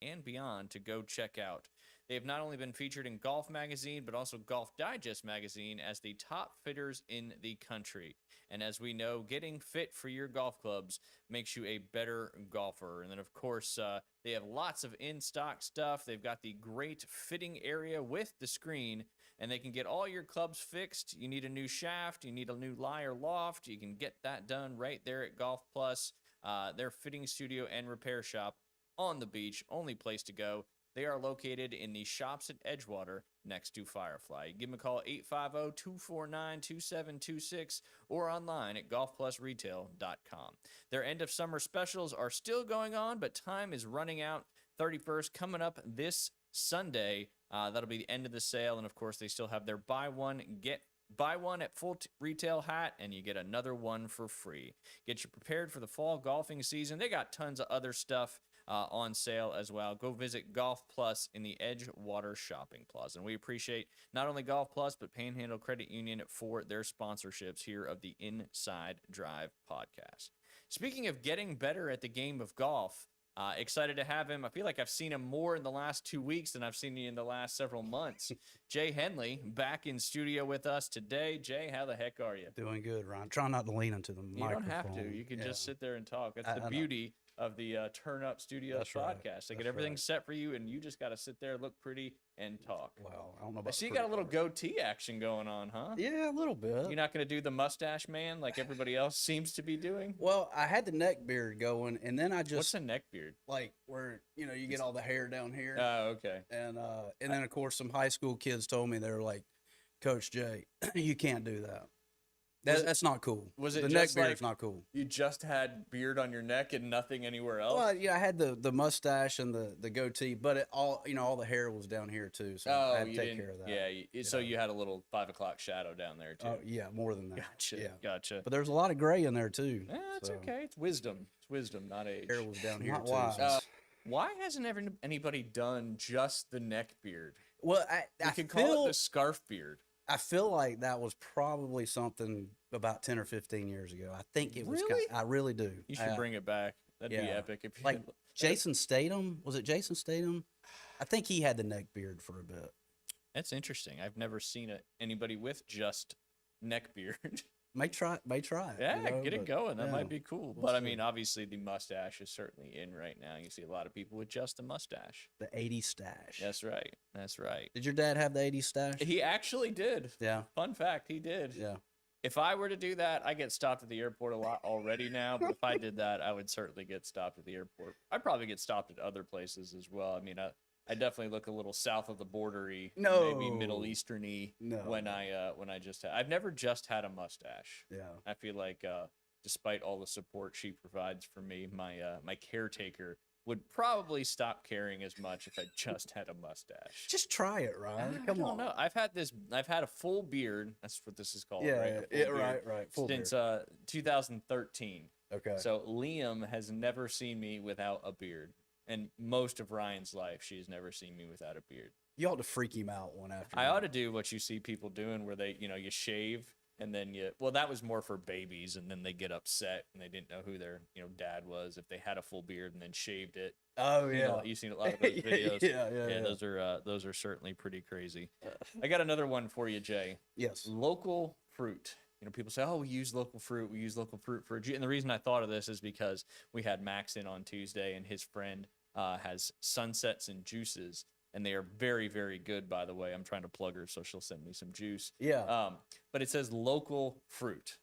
and beyond to go check out. They have not only been featured in Golf Magazine, but also Golf Digest Magazine as the top fitters in the country. And as we know, getting fit for your golf clubs makes you a better golfer. And then, of course, they have lots of in-stock stuff. They've got the great fitting area with the screen, and they can get all your clubs fixed. You need a new shaft, you need a new lie or loft. You can get that done right there at Golf Plus, their fitting studio and repair shop on the beach. Only place to go. They are located in the shops at Edgewater next to Firefly. Give them a call, 850-249-2726, or online at golfplusretail.com. Their end of summer specials are still going on, but time is running out. 31st coming up this Sunday. That'll be the end of the sale. And of course, they still have their buy one at full retail hat, and you get another one for free. Get you prepared for the fall golfing season. They got tons of other stuff on sale as well. Go visit Golf Plus in the Edgewater Shopping Plaza. And we appreciate not only Golf Plus, but Panhandle Credit Union for their sponsorships here of the Inside Drive podcast. Speaking of getting better at the game of golf, excited to have him. I feel like I've seen him more in the last 2 weeks than I've seen you in the last several months. Jay Henley back in studio with us today. Jay, how the heck are you? Doing good, Ryan. Try not to lean into the microphone. You don't have to. You can just sit there and talk. That's the beauty of the Turn Up Studios podcast. They get everything set for you, and you just got to sit there, look pretty, and talk. Well, I don't know about. So you got a little goatee action going on, huh? Yeah, a little bit. You're not going to do the mustache man like everybody else seems to be doing? Well, I had the neck beard going, and then I just What's a neck beard? like where you get all the hair down here. Oh, okay. And then of course some high school kids told me they were like, Coach Jay, you can't do that. That's not cool. Was it the just neck beard's like not cool? You just had beard on your neck and nothing anywhere else? Well, yeah, I had the mustache and the goatee, but it all all the hair was down here too, so I had to take care of that. Yeah, so you had a little 5 o'clock shadow down there too. Oh yeah, more than that. Gotcha. Yeah. Gotcha. But there's a lot of gray in there too. It's so. okay. It's wisdom. It's wisdom, not age. Hair was down here Not too. wise. so- Why hasn't anybody done just the neck beard? Well, We I could feel call it the scarf beard. I feel like that was probably something about 10 or 15 years ago. I think it was. Really? I really do. You should bring it back. That'd be yeah. epic. If you Like Jason Statham. Was it Jason Statham? I think he had the neck beard for a bit. That's interesting. I've never seen anybody with just neck beard. May try it. Yeah, get it going. That yeah, might be cool. we'll But I see. mean, obviously, the mustache is certainly in right now. You see a lot of people with just a mustache. The 80s stash. That's right. That's right. Did your dad have the 80s stash? He actually did. Yeah. Fun fact, he did. Yeah. If I were to do that, I get stopped at the airport a lot already now. But if I did that, I would certainly get stopped at the airport. I'd probably get stopped at other places as well. I mean, I definitely look a little south of the border-y, maybe Middle No. Eastern-y No. when I just I've never just had a mustache. Yeah. I feel like despite all the support she provides for me, my caretaker would probably stop caring as much if I just had a mustache. Just try it, Ryan. Come on. No, I've had a full beard. That's what this is called, Yeah, right? yeah, A full yeah, beard right. Full Since beard. 2013. Okay. So Liam has never seen me without a beard. And most of Ryan's life, she's never seen me without a beard. You ought to freak him out one after. I one. ought to do what you see people doing where they, you shave and then that was more for babies, and then they get upset and they didn't know who their, dad was if they had a full beard and then shaved it. Oh You yeah. know, you've seen a lot of those videos. Yeah. Those are certainly pretty crazy. I got another one for you, Jay. Yes. Local fruit. People say, "Oh, we use local fruit. We use local fruit for a juice." And the reason I thought of this is because we had Max in on Tuesday, and his friend has Sunsets and Juices, and they are very, very good. By the way, I'm trying to plug her, so she'll send me some juice. Yeah. But it says local fruit.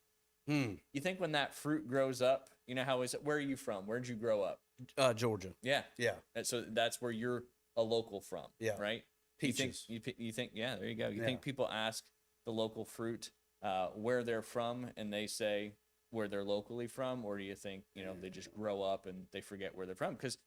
You think when that fruit grows up, how is it? Where are you from? Where did you grow up? Georgia. Yeah. Yeah. And so that's where you're a local from. Yeah. Right. Peaches. You think? Yeah. There you go. You Yeah. think people ask the local fruit where they're from, and they say where they're locally from, or do you think they just grow up and they forget where they're from? Because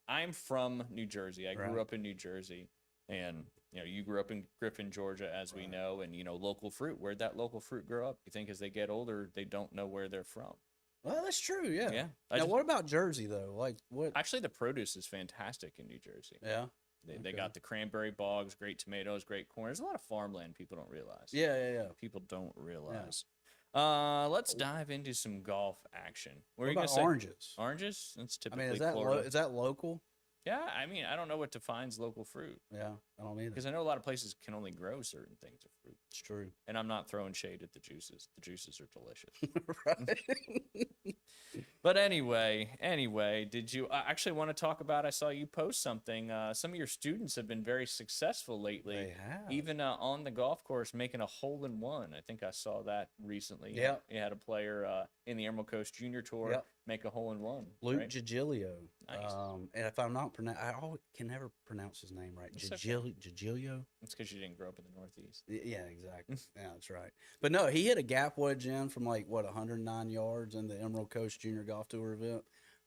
I'm from New Jersey. I grew Right. up in New Jersey, and you grew up in Griffin, Georgia, as we know, and local fruit. Where'd that local fruit grow up? You think as they get older, they don't know where they're from? Well, that's true. Yeah. Yeah. Now, what about Jersey though? Like what? Actually, the produce is fantastic in New Jersey. Yeah. They got the cranberry bogs, great tomatoes, great corn. There's a lot of farmland people don't realize. Yeah. People don't realize. Let's dive into some golf action. Where What are you about gonna say? oranges? Oranges? That's I typically mean, is that Florida. is that local? Yeah, I mean, I don't know what defines local fruit Yeah, I don't either. because I know a lot of places can only grow certain things of fruit. It's true. And I'm not throwing shade at the juices. The juices are delicious. Right. But anyway, did you I actually want to talk about? I saw you post something. Some of your students have been very successful lately, They have. even on the golf course, making a hole in one. I think I saw that recently. Yep. You had a player in the Emerald Coast Junior Tour Yep. make a hole in one. Luke right? Giglio. Nice. And if I'm not I can never pronounce his name right. It's okay. Giglio. It's because you didn't grow up in the Northeast. Yeah, exactly. Yeah, that's right. But no, he hit a gap wedge in from like 109 yards in the Emerald Coast Junior Golf Tour event,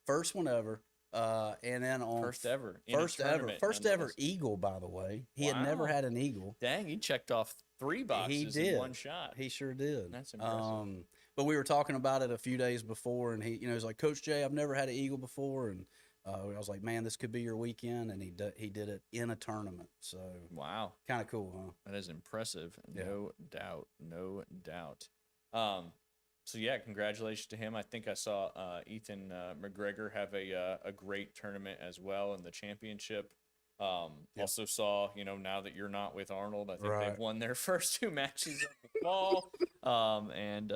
first one ever. And then on First ever. in a first ever tournament, first ever nonetheless. eagle, by the way. He had never Wow. had an eagle. Dang, he checked off 3 boxes He in did. one shot. He sure did. That's impressive. But we were talking about it a few days before, and he was like, Coach Jay, I've never had an eagle before, and I was like, man, this could be your weekend, and he did it in a tournament, so Wow. kind of cool, huh? That is impressive. Yeah. No doubt. No doubt. So yeah, congratulations to him. I think I saw Ethan McGregor have a great tournament as well in the championship. Also saw, now that you're not with Arnold, I think Right. they've won their first 2 matches of the fall. And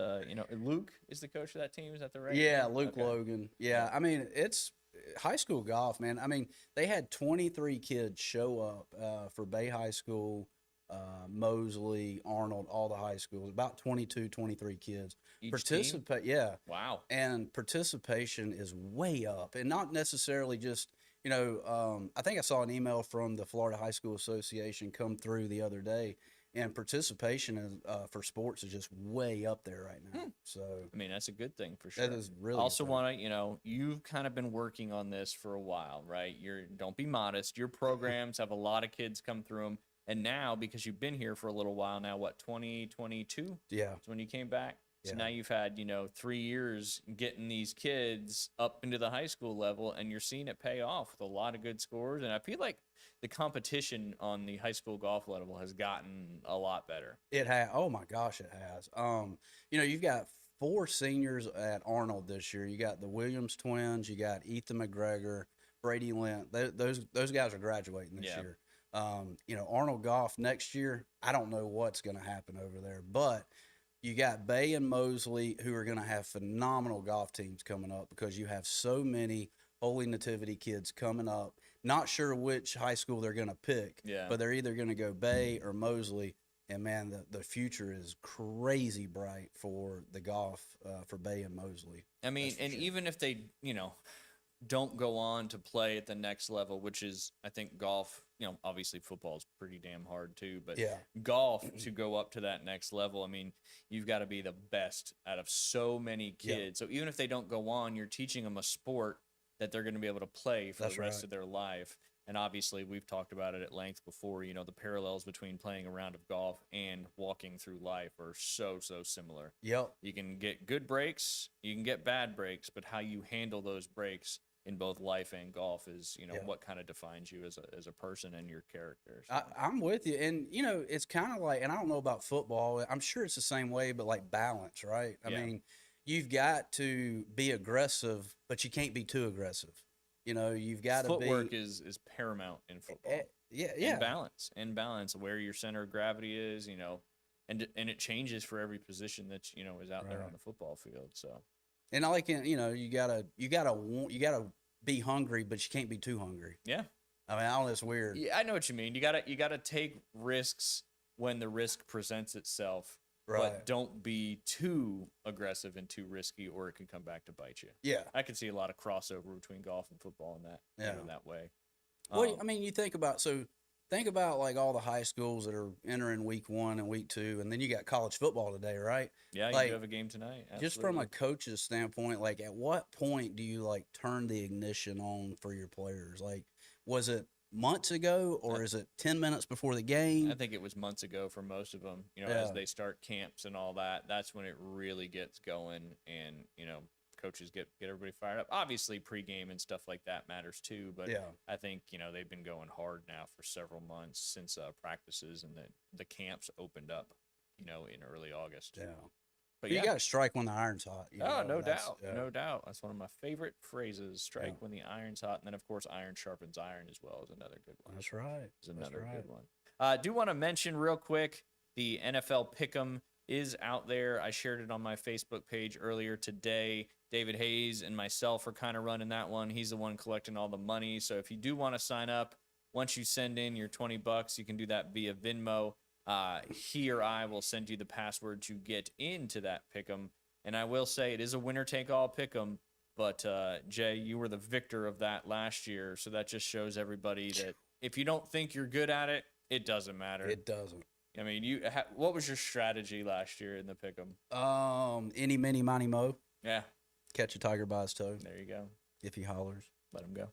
Luke is the coach of that team. Is that the right? Yeah, name? Luke Okay. Logan. Yeah, I mean, it's high school golf, man. I mean, they had 23 kids show up for Bay High School, Mosley, Arnold, all the high schools, about 22, 23 kids. Each team? Participate, yeah. Wow. And participation is way up, and not necessarily just I think I saw an email from the Florida High School Association come through the other day, and participation is, for sports is just way up there right now. So I mean, that's a good thing for sure. that is really I also good. want to, you've kind of been working on this for a while, right? Don't be modest. Your programs have a lot of kids come through them. And now, because you've been here for a little while now, 2022 Yeah, is when you came back. So Yeah. now you've had, 3 years getting these kids up into the high school level, and you're seeing it pay off with a lot of good scores. And I feel like the competition on the high school golf level has gotten a lot better. it has. Oh my gosh, it has. You've got 4 seniors at Arnold this year. You got the Williams twins. You got Ethan McGregor, Brady Lent. Those guys are graduating this Yeah. year. Arnold Golf next year. I don't know what's going to happen over there, but you got Bay and Mosley who are going to have phenomenal golf teams coming up because you have so many Holy Nativity kids coming up. Not sure which high school they're going to pick, Yeah. but they're either going to go Bay or Mosley. And man, the future is crazy bright for the golf for Bay and Mosley. I mean, That's for and sure. even if they, don't go on to play at the next level, which is, I think, golf, obviously football is pretty damn hard too, but Yeah. golf to go up to that next level, I mean, you've got to be the best out of so many Yeah. kids. So even if they don't go on, you're teaching them a sport that they're going to be able to play for That's the rest right. of their life. And obviously, we've talked about it at length before. The parallels between playing a round of golf and walking through life are so similar. Yep. You can get good breaks, you can get bad breaks, but how you handle those breaks in both life and golf is, Yeah. what kind of defines you as a person and your character. So, I'm with you. And, it's kind of like, and I don't know about football. I'm sure it's the same way, but like balance, right? I Yeah. mean, you've got to be aggressive, but you can't be too aggressive. You've got to footwork be. is paramount in football. Yeah. And balance, where your center of gravity is, and it changes for every position that is out there Right. on the football field. So And I like, you gotta be hungry, but you can't be too hungry. yeah, I mean, I don't know, it's weird. yeah, I know what you mean. You gotta take risks when the risk presents itself, Right. but don't be too aggressive and too risky, or it can come back to bite you. Yeah. I can see a lot of crossover between golf and football in that Yeah. that way. Well, I mean, you think about like all the high schools that are entering week 1 and week 2, and then you got college football today, right? Yeah, you like, do have a game tonight. Just from a absolutely. coach's standpoint, like at what point do you like turn the ignition on for your players? Like, was it months ago or is it 10 minutes before the game? I think it was months ago for most of them. As Yeah. they start camps and all that, that's when it really gets going, and coaches get everybody fired up. Obviously, pregame and stuff like that matters too. But Yeah. I think they've been going hard now for several months since practices and the camps opened up. In early August. Yeah. But You yeah. got to strike when the iron's hot. Oh, no that's- doubt. No doubt. That's one of my favorite phrases. Strike when the iron's hot. And then, of course, iron sharpens iron as well is another good one. That's right. Is another good one. Do want to mention real quick the NFL Pick'em is out there. I shared it on my Facebook page earlier today. David Hayes and myself are kind of running that one. He's the one collecting all the money. So if you do want to sign up, once you send in your $20, you can do that via Venmo. He or I will send you the password to get into that Pick'em. And I will say it is a winner-take-all Pick'em. But, Jay, you were the victor of that last year. So that just shows everybody that if you don't think you're good at it, it doesn't matter. It doesn't. I mean, what was your strategy last year in the Pick'em? Any, mini, money, mo. Yeah, Catch a tiger by his toe there you go. if he hollers. Let him go.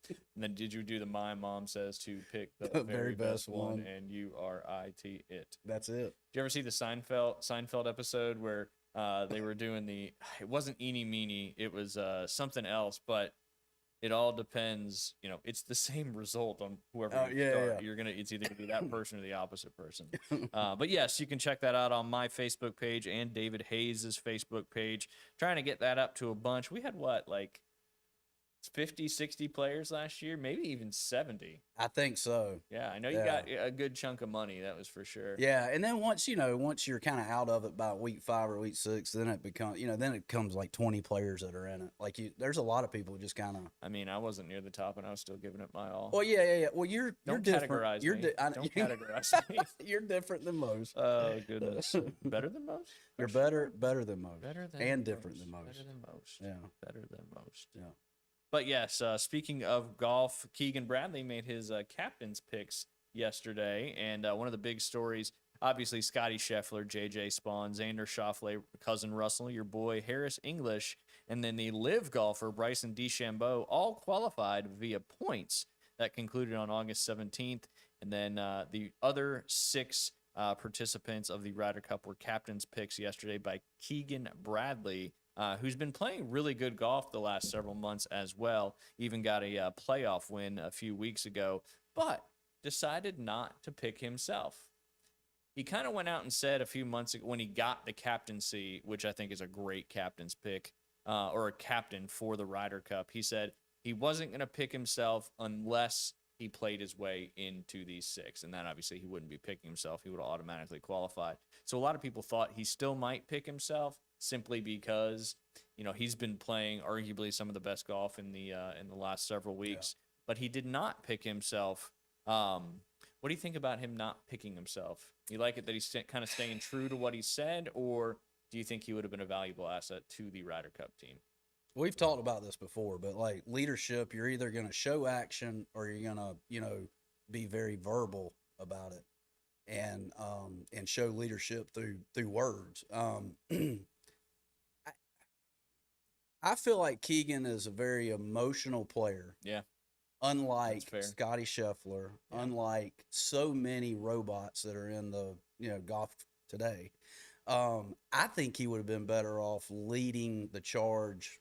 And then did you do the my mom says to pick the very best one, and you are it? That's it. Did you ever see the Seinfeld episode where they were doing it wasn't eeny meeny, it was something else, but it all depends, it's the same result on whoever you start. Yeah. It's either gonna be that person or the opposite person. But yes, you can check that out on my Facebook page and David Hayes' Facebook page. Trying to get that up to a bunch. We had 50, 60 players last year, maybe even 70. I think so. Yeah, I know you got a good chunk of money, that was for sure. Yeah, and then once you're kind of out of it by week 5 or week 6, then it becomes, then it comes like 20 players that are in it. Like there's a lot of people who just kind of. I mean, I wasn't near the top, and I was still giving it my all. Well, yeah. Well, you're different. Categorize You're me. Don't categorize me. You're different than most. Oh goodness, better than most. You're better than most. Better than and most. different than most. Better than most. Yeah. Better than most. Yeah. But yes, speaking of golf, Keegan Bradley made his captain's picks yesterday, and one of the big stories, obviously, Scotty Scheffler, J.J. Spawn, Xander Schauffele, Cousin Russell, your boy Harris English, and then the live golfer Bryson DeChambeau all qualified via points that concluded on August 17th, and then the other 6 participants of the Ryder Cup were captain's picks yesterday by Keegan Bradley, who's been playing really good golf the last several months as well. Even got a playoff win a few weeks ago, but decided not to pick himself. He kind of went out and said a few months ago when he got the captaincy, which I think is a great captain's pick, or a captain for the Ryder Cup. He said he wasn't going to pick himself unless he played his way into these 6. And then obviously he wouldn't be picking himself. He would have automatically qualified. So a lot of people thought he still might pick himself, simply because he's been playing arguably some of the best golf in the last several weeks, but he did not pick himself. What do you think about him not picking himself? You like it that he's kind of staying true to what he said, or do you think he would have been a valuable asset to the Ryder Cup team? We've talked about this before, but like leadership, you're either going to show action or you're going to, be very verbal about it and show leadership through words. I feel like Keegan is a very emotional player. Yeah. Unlike Scotty Scheffler, unlike so many robots that are in the golf today. I think he would have been better off leading the charge,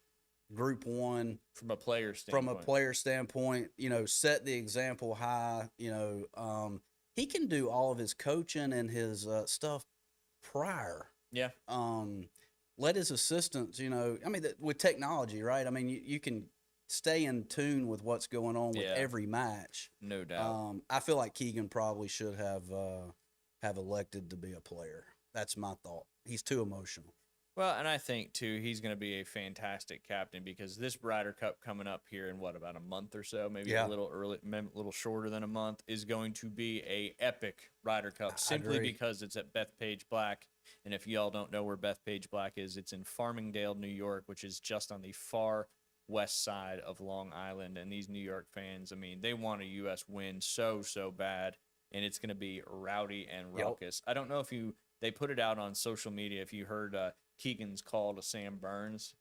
Group 1 from a player standpoint. Set the example high. He can do all of his coaching and his stuff prior. Yeah. Let his assistants, with technology, right? I mean, you can stay in tune with what's going on with every match. No doubt. I feel like Keegan probably should have elected to be a player. That's my thought. He's too emotional. Well, and I think, too, he's going to be a fantastic captain because this Ryder Cup coming up here in, about a month or so, maybe a little shorter than a month, is going to be a epic Ryder Cup simply because it's at Bethpage Black. And if y'all don't know where Bethpage Black is, it's in Farmingdale, New York, which is just on the far west side of Long Island. And these New York fans, I mean, they want a U.S. win so bad, and it's going to be rowdy and raucous. I don't know if they put it out on social media, if you heard Keegan's call to Sam Burns.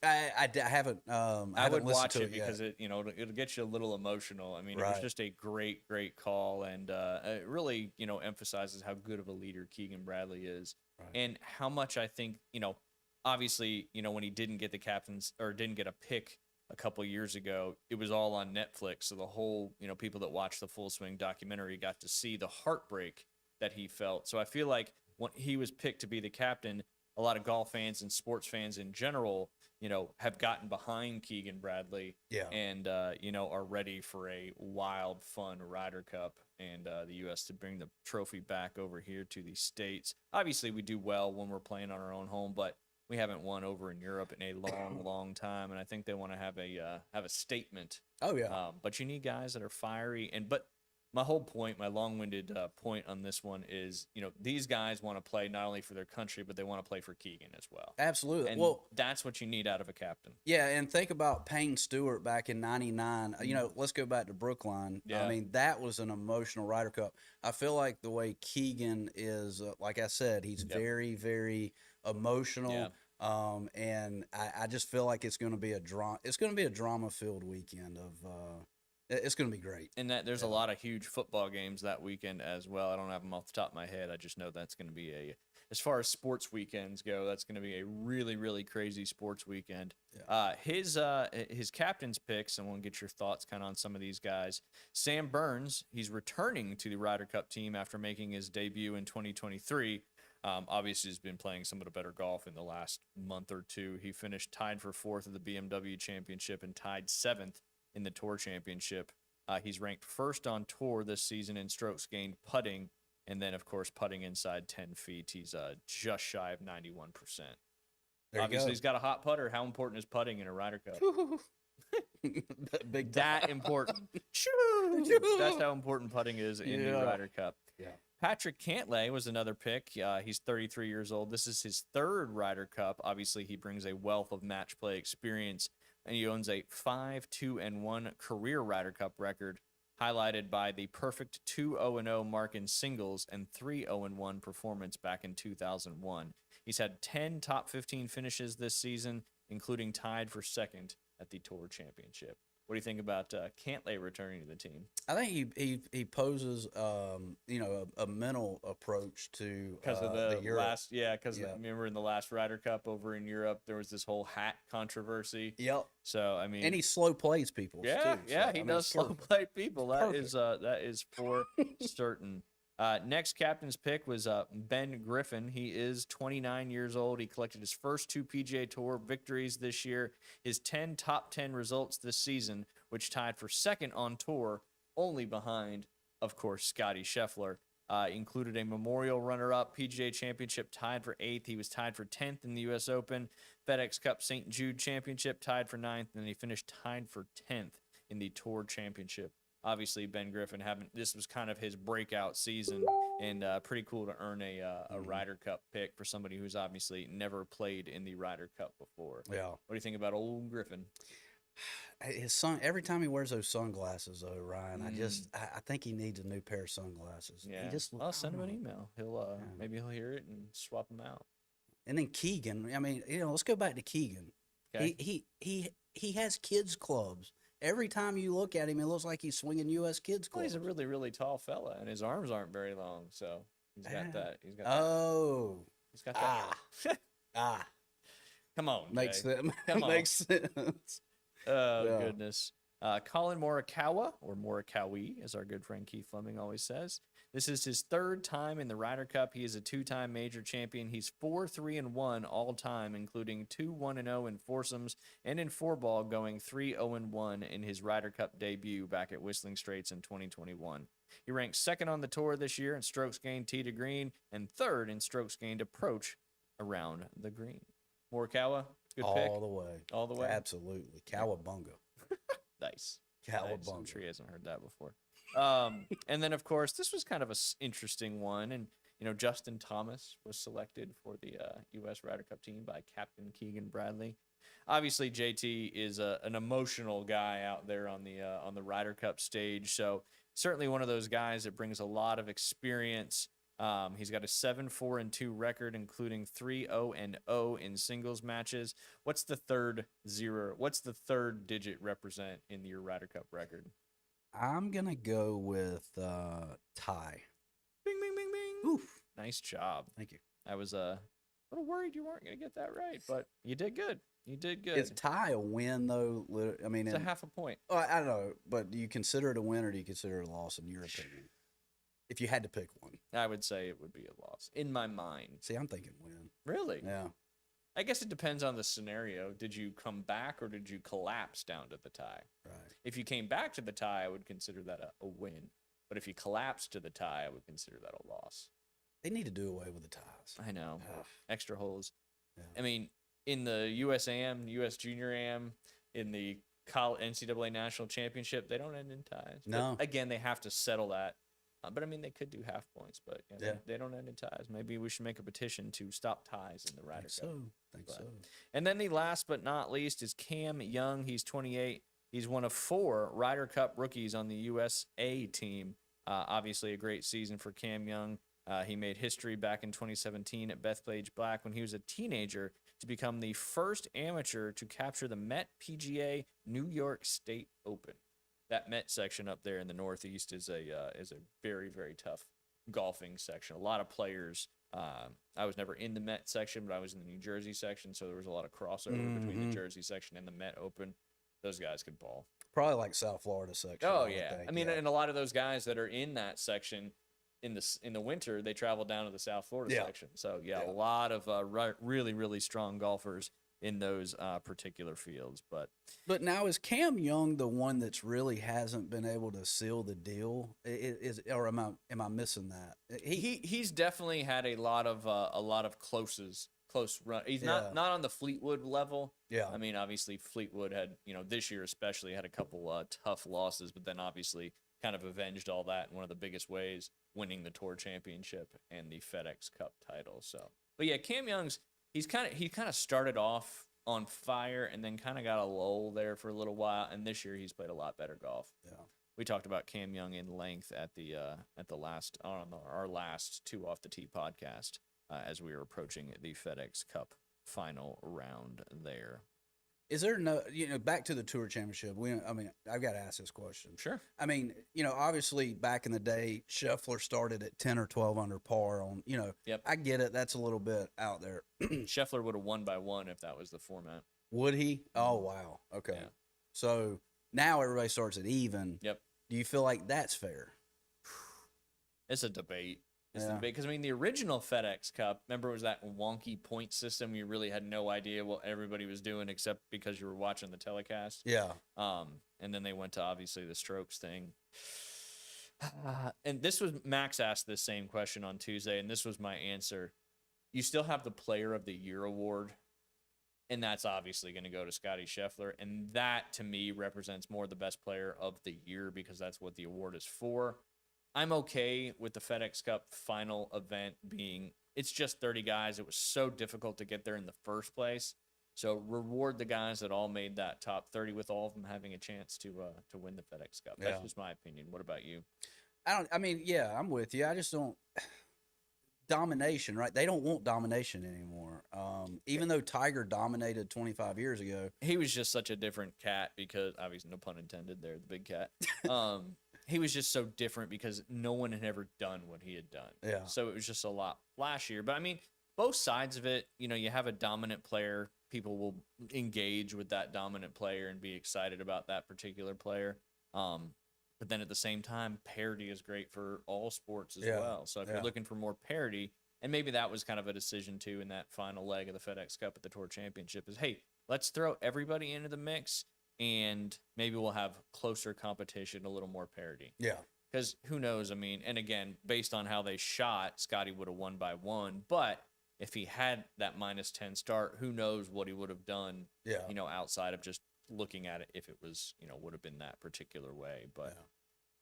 I haven't. I would watch it because it'll get you a little emotional. I mean, it was just a great call, and it really emphasizes how good of a leader Keegan Bradley is, and how much I think obviously when he didn't get the captains or didn't get a pick a couple years ago, it was all on Netflix, so the whole people that watched the Full Swing documentary got to see the heartbreak that he felt. So I feel like when he was picked to be the captain, a lot of golf fans and sports fans in general, have gotten behind Keegan Bradley Yeah. and, are ready for a wild, fun Ryder Cup and the U.S. to bring the trophy back over here to the States. Obviously, we do well when we're playing on our own home, but we haven't won over in Europe in a long, long time, and I think they want to have a statement. Oh yeah. But you need guys that are fiery, but my whole point, my long-winded point on this one is, these guys want to play not only for their country, but they want to play for Keegan as well. Absolutely. And Well, that's what you need out of a captain. yeah, and think about Payne Stewart back in '99. Let's go back to Brookline. Yeah. I mean, that was an emotional Ryder Cup. I feel like the way Keegan is, like I said, he's Yep. very, very emotional. Yeah. And I just feel like it's going to be a drama. It's going to be a drama-filled weekend of. It's going to be great. And that there's a lot of huge football games that weekend as well. I don't have them off the top of my head. I just know that's going to be as far as sports weekends go, that's going to be a really, really crazy sports weekend. Yeah. His captain's picks, and we'll get your thoughts kind of on some of these guys. Sam Burns, he's returning to the Ryder Cup team after making his debut in 2023. Obviously, he's been playing some of the better golf in the last month or two. He finished tied for 4th at the BMW Championship and tied 7th in the Tour Championship. He's ranked 1st on tour this season in strokes gained putting, and then, of course, putting inside 10 feet. He's just shy of 91%. There you Obviously, go. he's got a hot putter. How important is putting in a Ryder Cup? Big That important. That's how important putting is in the Yeah. Ryder Cup. Yeah. Patrick Cantlay was another pick. He's 33 years old. This is his 3rd Ryder Cup. Obviously, he brings a wealth of match play experience, and he owns a 5-2-1 career Ryder Cup record, highlighted by the perfect 2-0-0 mark in singles and 3-0-1 performance back in 2001. He's had 10 top 15 finishes this season, including tied for 2nd at the Tour Championship. What do you think about Cantlay returning to the team? I think he poses a mental approach to Because of the Europe. last, because Yeah. remember in the last Ryder Cup over in Europe, there was this whole hat controversy. Yep. So I mean, And he slow plays people. yeah, too, so, yeah, I he mean, does it's slow perfect. play people. That Perfect. is for certain. Next captain's pick was Ben Griffin. He is 29 years old. He collected his first 2 PGA Tour victories this year. His 10 top 10 results this season, which tied for 2nd on tour, only behind, of course, Scotty Scheffler. Included a Memorial runner-up, PGA Championship tied for 8th. He was tied for 10th in the U.S. Open, FedEx Cup St. Jude Championship tied for 9th, and then he finished tied for 10th in the Tour Championship. Obviously, Ben Griffin this was kind of his breakout season, and pretty cool to earn a Ryder Cup pick for somebody who's obviously never played in the Ryder Cup before. Yeah. What do you think about old Griffin? His son, every time he wears those sunglasses, though, Ryan, I think he needs a new pair of sunglasses. Yeah, He just, I'll send him an I don't know. email. He'll maybe he'll hear it and swap them out. And then Keegan. I mean, let's go back to Keegan. Okay. He has kids clubs. Every time you look at him, it looks like he's swinging U.S. kids Well, clubs. he's a really, really tall fella, and his arms aren't very long, so he's got that. He's got Oh, he's got that. ah, Come on, makes Jay. sense. Come on. Makes sense. Oh, Yeah. goodness. Colin Morikawa, or Morikawi, as our good friend Keith Fleming always says. This is his 3rd time in the Ryder Cup. He is a 2-time major champion. He's 4-3-1 all time, including 2-1-0 in foursomes and in fourball, going 3-0-1 in his Ryder Cup debut back at Whistling Straits in 2021. He ranked 2nd on the tour this year in strokes gained tee to green and 3rd in strokes gained approach around the green. Morikawa, good pick. All the way. All the way. Absolutely. Cowabunga. Nice. Nice. I'm Cowabunga. sure he hasn't heard that before. And then, of course, this was kind of a interesting one. And, Justin Thomas was selected for the U.S. Ryder Cup team by Captain Keegan Bradley. Obviously, JT is an emotional guy out there on the Ryder Cup stage. So certainly one of those guys that brings a lot of experience. He's got a 7-4-2 record, including 3-0-0 in singles matches. What's the third digit represent in your Ryder Cup record? I'm going to go with tie. Bing, bing, bing, bing. Oof. Nice job. Thank you. I was a little worried you weren't going to get that right, but you did good. You did good. Is tie a win, though? I mean, It's a half a point. I don't know, but do you consider it a win or do you consider it a loss in your opinion? If you had to pick one. I would say it would be a loss in my mind. See, I'm thinking win. Really? Yeah. I guess it depends on the scenario. Did you come back or did you collapse down to the tie? Right. If you came back to the tie, I would consider that a win. But if you collapsed to the tie, I would consider that a loss. They need to do away with the ties. I know. Ugh. Extra holes. Yeah. I mean, in the USAM, US Junior Am, in the NCAA National Championship, they don't end in ties. No. But again, they have to settle that. But I mean, they could do half points, but Yeah. they don't end in ties. Maybe we should make a petition to stop ties in the Ryder Cup. Think But- so. And then the last but not least is Cam Young. He's 28. He's one of 4 Ryder Cup rookies on the USA team. Obviously, a great season for Cam Young. He made history back in 2017 at Bethpage Black when he was a teenager to become the first amateur to capture the Met PGA New York State Open. That Met section up there in the Northeast is a very, very tough golfing section. A lot of players. I was never in the Met section, but I was in the New Jersey section, so there was a lot of crossover between the Jersey section and the Met Open. Those guys could ball. Probably like South Florida section. Oh I would yeah, think. I mean, Yeah. and a lot of those guys that are in that section in the winter, they travel down to the South Florida Yeah. section. So yeah, Yeah. a lot of really, really strong golfers in those particular fields. But But now is Cam Young the one that's really hasn't been able to seal the deal? Or am I missing that? he's definitely had a lot of close run. He's Yeah. not on the Fleetwood level. Yeah. I mean, obviously Fleetwood had, this year especially had a couple tough losses, but then obviously kind of avenged all that in one of the biggest ways, winning the Tour Championship and the FedEx Cup title. So, but yeah, Cam Young's he kind of started off on fire and then kind of got a lull there for a little while, and this year he's played a lot better golf. Yeah. We talked about Cam Young in length at the last on our last 2 Off the Tee podcast as we were approaching the FedEx Cup final round there. Is there no, back to the Tour Championship? I've got to ask this question. Sure. I mean, obviously back in the day, Scheffler started at 10 or 12 under par on, Yep. I get it. That's a little bit out there. Scheffler would have won by 1 if that was the format. Would he? Oh, wow. Okay. Yeah. So now everybody starts at even. Yep. Do you feel like that's fair? It's a debate. It's a Yeah. debate because the original FedEx Cup, remember, it was that wonky point system. You really had no idea what everybody was doing except because you were watching the telecast. Yeah. And then they went to obviously the strokes thing. And this was Max asked this same question on Tuesday, and this was my answer. You still have the Player of the Year award, and that's obviously going to go to Scotty Scheffler, and that to me represents more the best player of the year because that's what the award is for. I'm okay with the FedEx Cup final event being, it's just 30 guys. It was so difficult to get there in the first place. So reward the guys that all made that top 30 with all of them having a chance to win the FedEx Cup. That's Yeah. just my opinion. What about you? Yeah, I'm with you. I just don't domination, right? They don't want domination anymore. Even though Tiger dominated 25 years ago. He was just such a different cat because, obviously, no pun intended there, the big cat. He was just so different because no one had ever done what he had done. Yeah. So it was just a lot flashier. But I mean, both sides of it, you have a dominant player. People will engage with that dominant player and be excited about that particular player. But then at the same time, parity is great for all sports as Yeah. well. So if Yeah. you're looking for more parity, and maybe that was kind of a decision too in that final leg of the FedEx Cup at the Tour Championship is, hey, let's throw everybody into the mix and maybe we'll have closer competition, a little more parity. Yeah. Because who knows? I mean, and again, based on how they shot, Scotty would have won by 1. But if he had that -10 start, who knows what he would have done, Yeah. outside of just looking at it if it was, would have been that particular way. But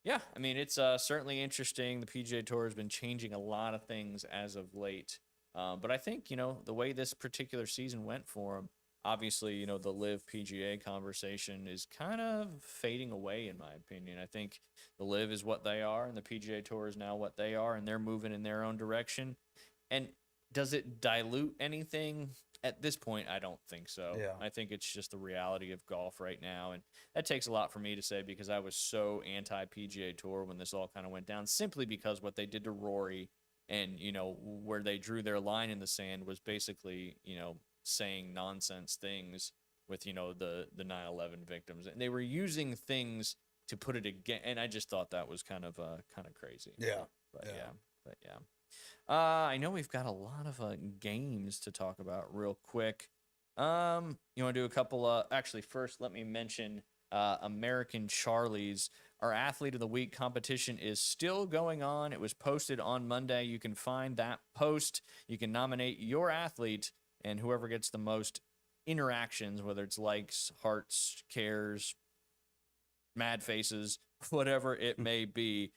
yeah, I mean, it's certainly interesting. The PGA Tour has been changing a lot of things as of late. But I think, the way this particular season went for him, obviously, the Live PGA conversation is kind of fading away, in my opinion. I think the Live is what they are, and the PGA Tour is now what they are, and they're moving in their own direction. And does it dilute anything? At this point, I don't think so. Yeah. I think it's just the reality of golf right now, and that takes a lot for me to say because I was so anti-PGA Tour when this all kind of went down, simply because what they did to Rory and, where they drew their line in the sand was basically, saying nonsense things with, the 9/11 victims. And they were using things to put it again. And I just thought that was kind of crazy. Yeah. But Yeah. yeah. I know we've got a lot of games to talk about real quick. You want to do a couple? Actually, first, let me mention American Charlie's. Our Athlete of the Week competition is still going on. It was posted on Monday. You can find that post. You can nominate your athlete, and whoever gets the most interactions, whether it's likes, hearts, cares, mad faces, whatever it may be.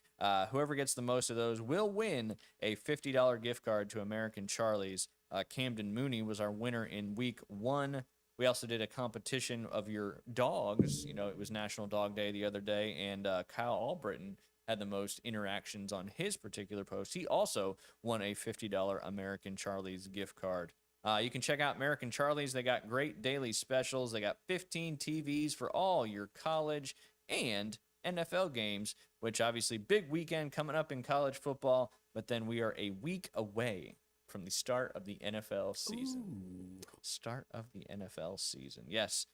Whoever gets the most of those will win a $50 gift card to American Charlie's. Camden Mooney was our winner in week 1. We also did a competition of your dogs. You know, it was National Dog Day the other day, and Kyle Albritton had the most interactions on his particular post. He also won a $50 American Charlie's gift card. You can check out American Charlie's. They got great daily specials. They got 15 TVs for all your college and NFL games, which obviously big weekend coming up in college football, but then we are a week away from the start of the NFL season. Ooh. Start of the NFL season. Yes,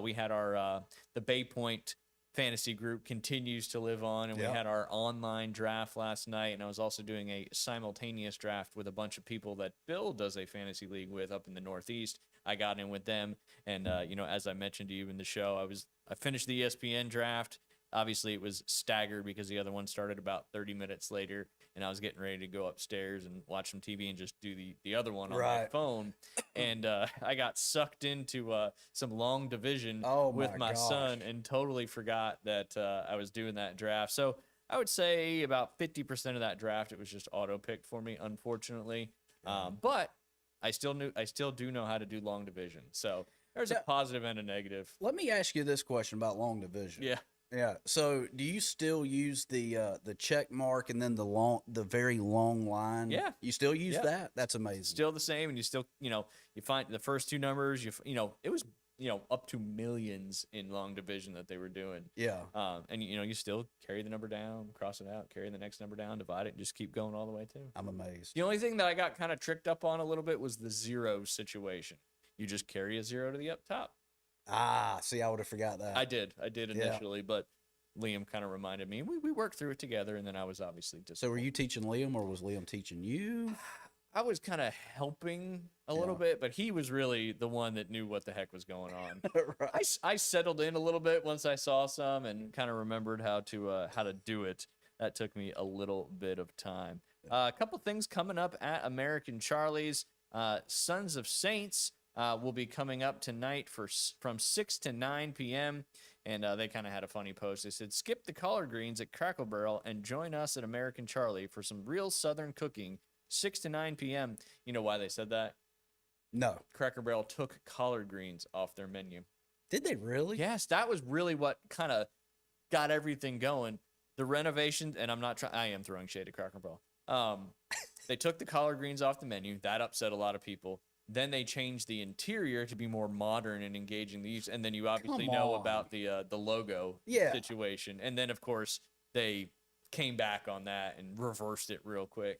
we had our the Bay Point fantasy group continues to live on, and Yeah. we had our online draft last night, and I was also doing a simultaneous draft with a bunch of people that Bill does a fantasy league with up in the Northeast. I got in with them, and you know, as I mentioned to you in the show, I finished the ESPN draft. Obviously, it was staggered because the other one started about 30 minutes later, and I was getting ready to go upstairs and watch some TV and just do the other one on my Right. phone. And I got sucked into some long division Oh, with my my gosh. son and totally forgot that I was doing that draft. So I would say about 50% of that draft, it was just auto picked for me, unfortunately. But I still do know how to do long division. So there's a Yeah. positive and a negative. Let me ask you this question about long division. Yeah. Yeah. So, do you still use the check mark and then the very long line? Yeah. You still use Yeah. that? That's amazing. Still the same, and you still, you know, you find the first two numbers, you know, it was, you know, up to millions in long division that they were doing. Yeah. And you know, you still carry the number down, cross it out, carry the next number down, divide it, and just keep going all the way too. I'm amazed. The only thing that I got kind of tricked up on a little bit was the zero situation. You just carry a zero to the up top. See, I would have forgot that. I did Yeah. initially, but Liam kind of reminded me. We worked through it together, and then I was obviously just. So, were you teaching Liam, or was Liam teaching you? I was kind of helping a little bit, but he was really the one that knew what the heck was going on. Right. I settled in a little bit once I saw some and kind of remembered how to do it. That took me a little bit of time. A couple things coming up at American Charlie's. Sons of Saints will be coming up tonight from 6 to 9 p.m. And they kind of had a funny post. They said, skip the collard greens at Crackle Barrel and join us at American Charlie for some real Southern cooking, 6 to 9 p.m. You know why they said that? No. Cracker Barrel took collard greens off their menu. Did they really? Yes, that was really what kind of got everything going. The renovations, and I am throwing shade at Cracker Barrel. They took the collard greens off the menu. That upset a lot of people. Then they changed the interior to be more modern and engaging these. And then you obviously Come know on. about the logo Yeah. situation. And then, of course, they came back on that and reversed it real quick.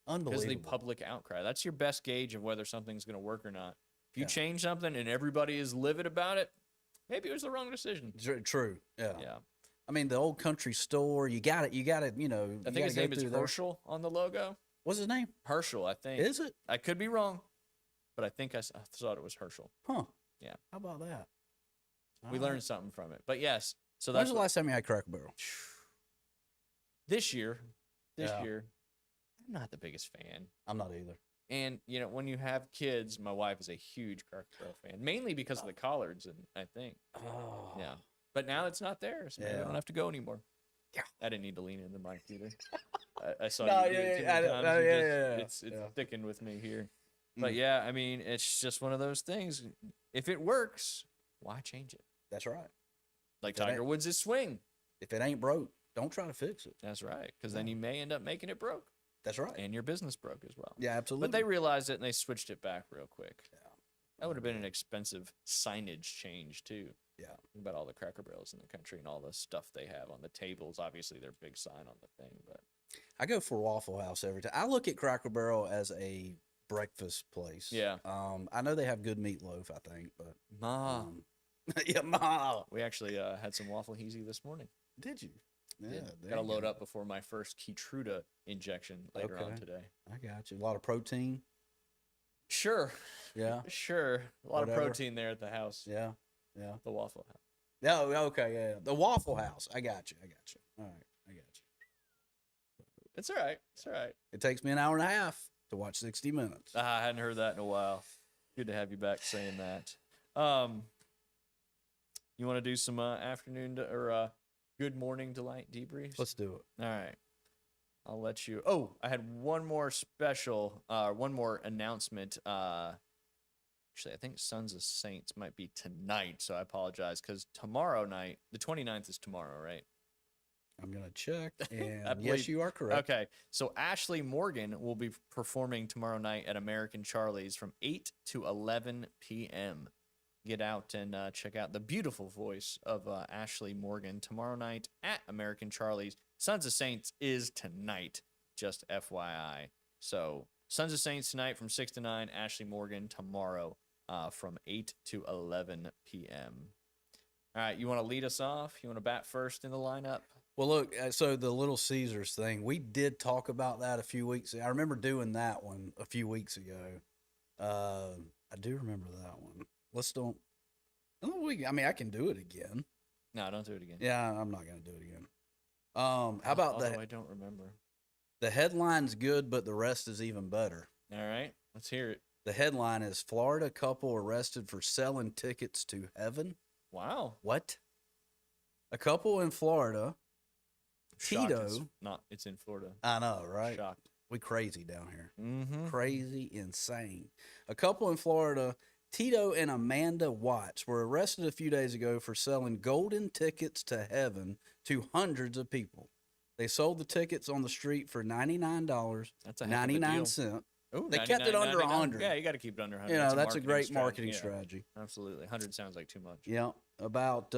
Because the Unbelievable. public outcry. That's your best gauge of whether something's going to work or not. If you Yeah. change something and everybody is livid about it, maybe it was the wrong decision. True. Yeah. Yeah. I mean, the old country store. You got it. You got to. You know. I you think gotta his go name is through there. Herschel on the logo. What's his name? Herschel, I think. Is it? I could be wrong, but I think I thought it was Herschel. Huh. Yeah. How about that? We All right. learned something from it. But yes, so When's that's the last time you had Cracker Barrel? this year. Yeah. I'm not the biggest fan. I'm not either. And you know, when you have kids, my wife is a huge Cracker Barrel fan, mainly because of the collards, and I think. Oh. Yeah. But now it's not there, so maybe I Yeah. don't have to go anymore. Yeah. I didn't need to lean in the mic either. I saw No, you do yeah, it too yeah, many I- times. no, You yeah, just- yeah, It's yeah. sticking with me here. But Mm. yeah, I mean, it's just one of those things. If it works, why change it? That's right. Like That ain't- Tiger Woods' swing. If it ain't broke, don't try to fix it. That's right. Because then you may end up making it broke That's right. and your business broke as well. Yeah, absolutely. But they realized it and they switched it back real quick. Yeah. That would have been an expensive signage change too. Yeah. Think about all the Cracker Barrels in the country and all the stuff they have on the tables. Obviously, their big sign on the thing, but I go for Waffle House every time. I look at Cracker Barrel as a breakfast place. Yeah. I know they have good meatloaf, I think, but Ma, yeah, ma. we actually had some waffle heezy this morning. Did you? Yeah, there Got to you load go. up before my first Keytruda injection later on Okay. today. I got you. A lot of protein. Sure. Yeah. Sure. A lot of Whatever. protein there at the house, Yeah. Yeah. the Waffle House. Yeah. Okay. Yeah. The Waffle House. I got you. I got you. All right. I got you. It's all right. It's all right. It takes me an hour and a half to watch 60 Minutes. I hadn't heard that in a while. Good to have you back saying that. You want to do some afternoon or good morning delight debriefs? Let's do it. All right. I'll let you. Oh, I had one more one more announcement. Actually, I think Sons of Saints might be tonight, so I apologize because tomorrow night, the 29th is tomorrow, right? I'm going to check. And I yes, believe- you are correct. Okay, so Ashley Morgan will be performing tomorrow night at American Charlie's from 8 to 11 p.m. Get out and check out the beautiful voice of Ashley Morgan tomorrow night at American Charlie's. Sons of Saints is tonight, just FYI. So Sons of Saints tonight from 6 to 9, Ashley Morgan tomorrow from 8 to 11 p.m. All right, you want to lead us off? You want to bat first in the lineup? Well, look, so the Little Caesars thing, we did talk about that a few weeks ago. I remember doing that one a few weeks ago. I do remember that one. Let's don't. I mean, I can do it again. No, don't do it again. Yeah, I'm not going to do it again. How about Although the I don't remember. the headline's good, but the rest is even better. All right, let's hear it. The headline is Florida couple arrested for selling tickets to heaven. Wow. What? A couple in Florida. Shocked it's Tito. not. It's in Florida. I know, right? Shocked. We crazy down here. Mm-hmm. Crazy, insane. A couple in Florida, Tito and Amanda Watts, were arrested a few days ago for selling golden tickets to heaven to hundreds of people. They sold the tickets on the street for $99, That's a heck of a deal. 99¢. Ooh, They kept it under 99.99. 100. Yeah, you got to keep it under 100. You know, that's a great strategy. marketing Yeah, strategy. Absolutely. 100 sounds like too much. Yeah, about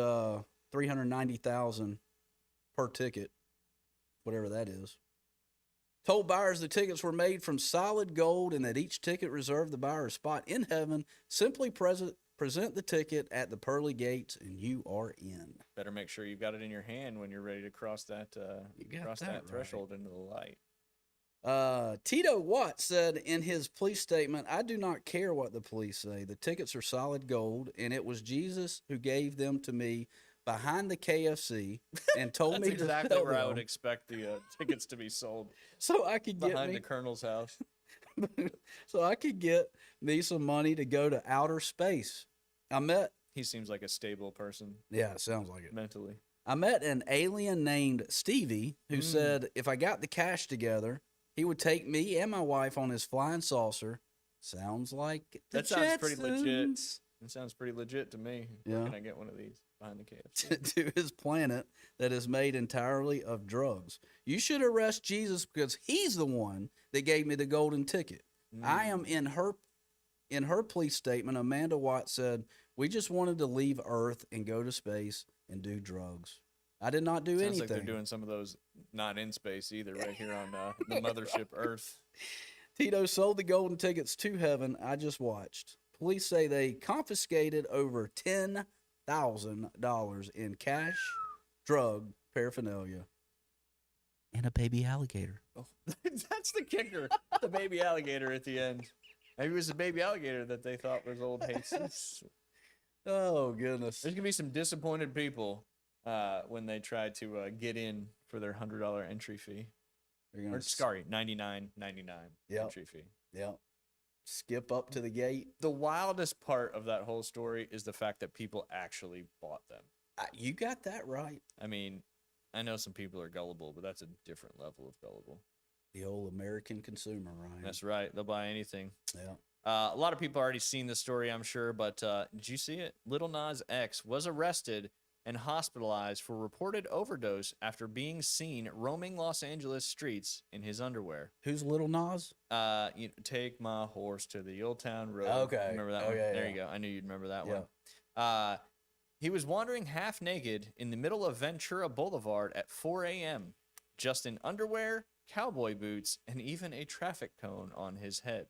390,000 per ticket, whatever that is. Told buyers the tickets were made from solid gold and that each ticket reserved the buyer a spot in heaven. Simply present the ticket at the pearly gates and you are in. Better make sure you've got it in your hand when you're ready to cross that You got cross that that right. threshold into the light. Tito Watts said in his police statement, "I do not care what the police say. The tickets are solid gold, and it was Jesus who gave them to me behind the KFC and told That's me exactly to sell where I would them expect the tickets to be sold, so I could get behind me the Colonel's house. so I could get me some money to go to outer space. He seems like a stable person Yeah, it sounds like it. mentally. I met an alien named Stevie who said if I got the cash together, he would take me and my wife on his flying saucer. Sounds like the That sounds pretty legit. Jetsons. It sounds pretty legit to me. Yeah. Where can I get one of these behind the KFC? To his planet that is made entirely of drugs. You should arrest Jesus because he's the one that gave me the golden ticket. I am in her police statement. Amanda Watt said, "We just wanted to leave Earth and go to space and do drugs. I did not do Sounds anything." like they're doing some of those not in space either, right here on the mothership Earth. Tito sold the golden tickets to heaven. I just watched. Police say they confiscated over $10,000 in cash, drug paraphernalia, and a baby alligator. Oh, that's the kicker. The baby alligator at the end. Maybe it was the baby alligator that they thought was old Jesus. Oh, goodness. There's gonna be some disappointed people when they try to get in for their $100 entry fee. They're gonna Or sorry, $99.99 Yep. entry fee. Yep. Skip up to the gate. The wildest part of that whole story is the fact that people actually bought them. You got that right. I mean, I know some people are gullible, but that's a different level of gullible. The old American consumer, Ryan. That's right. They'll buy anything. Yeah. A lot of people already seen this story, I'm sure, but did you see it? Lil Nas X was arrested and hospitalized for reported overdose after being seen roaming Los Angeles streets in his underwear. Who's Little Nas? Take my horse to the Old Town Road. Okay. Remember that Oh, one? yeah, There yeah. you go. I knew you'd remember that Yeah. one. He was wandering half naked in the middle of Ventura Boulevard at 4 a.m., just in underwear, cowboy boots, and even a traffic cone on his head.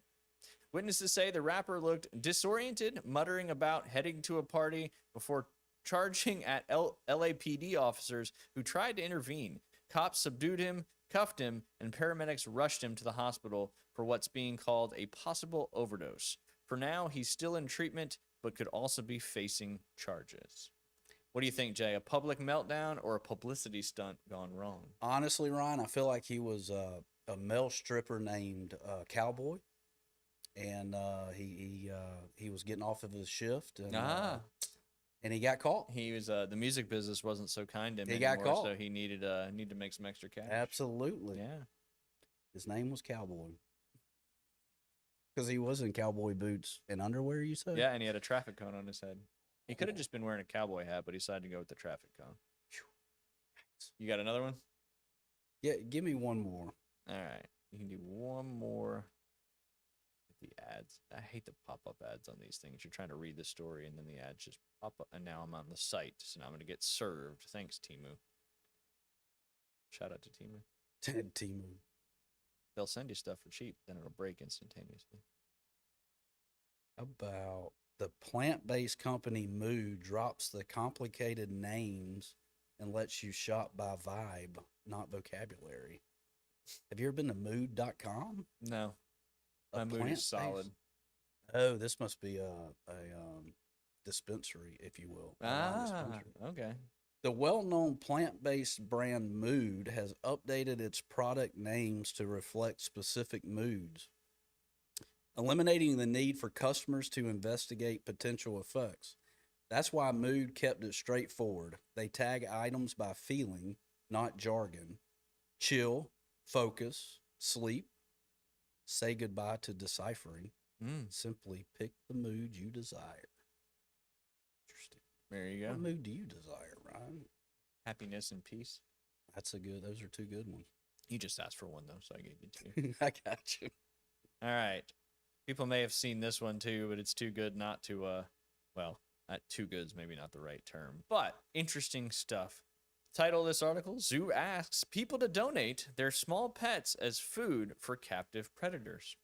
Witnesses say the rapper looked disoriented, muttering about heading to a party before charging at LAPD officers who tried to intervene. Cops subdued him, cuffed him, and paramedics rushed him to the hospital for what's being called a possible overdose. For now, he's still in treatment, but could also be facing charges. What do you think, Jay? A public meltdown or a publicity stunt gone wrong? Honestly, Ryan, I feel like he was a male stripper named Cowboy, and he was getting off of his shift, and he got caught. He was the music business wasn't so kind to him He got anymore, caught. so he needed to make some extra cash. Absolutely. Yeah. His name was Cowboy. Because he was in cowboy boots and underwear, you said? Yeah, and he had a traffic cone on his head. He could have just been wearing a cowboy hat, but he decided to go with the traffic cone. You got another one? Yeah, give me one more. All right. You can do one more. The ads. I hate the pop-up ads on these things. You're trying to read the story, and then the ads just pop up. And now I'm on the site, so now I'm going to get served. Thanks, Timu. Shout out to Timu. Timu. They'll send you stuff for cheap, then it'll break instantaneously. About the plant-based company Mood drops the complicated names and lets you shop by vibe, not vocabulary. Have you ever been to mood.com? No. A My mood is plant-based- solid. Oh, this must be a dispensary, if you will. Online dispensary. Okay. The well-known plant-based brand Mood has updated its product names to reflect specific moods, eliminating the need for customers to investigate potential effects. That's why Mood kept it straightforward. They tag items by feeling, not jargon. Chill, focus, sleep, say goodbye to deciphering. Simply pick the mood you desire. Interesting. There you go. What mood do you desire, Ryan? Happiness and peace. Those are two good ones. You just asked for one, though, so I gave it to you. I got you. All right. People may have seen this one, too, but it's too good not to, well, not too good is maybe not the right term, but interesting stuff. Title of this article, Zoo asks people to donate their small pets as food for captive predators.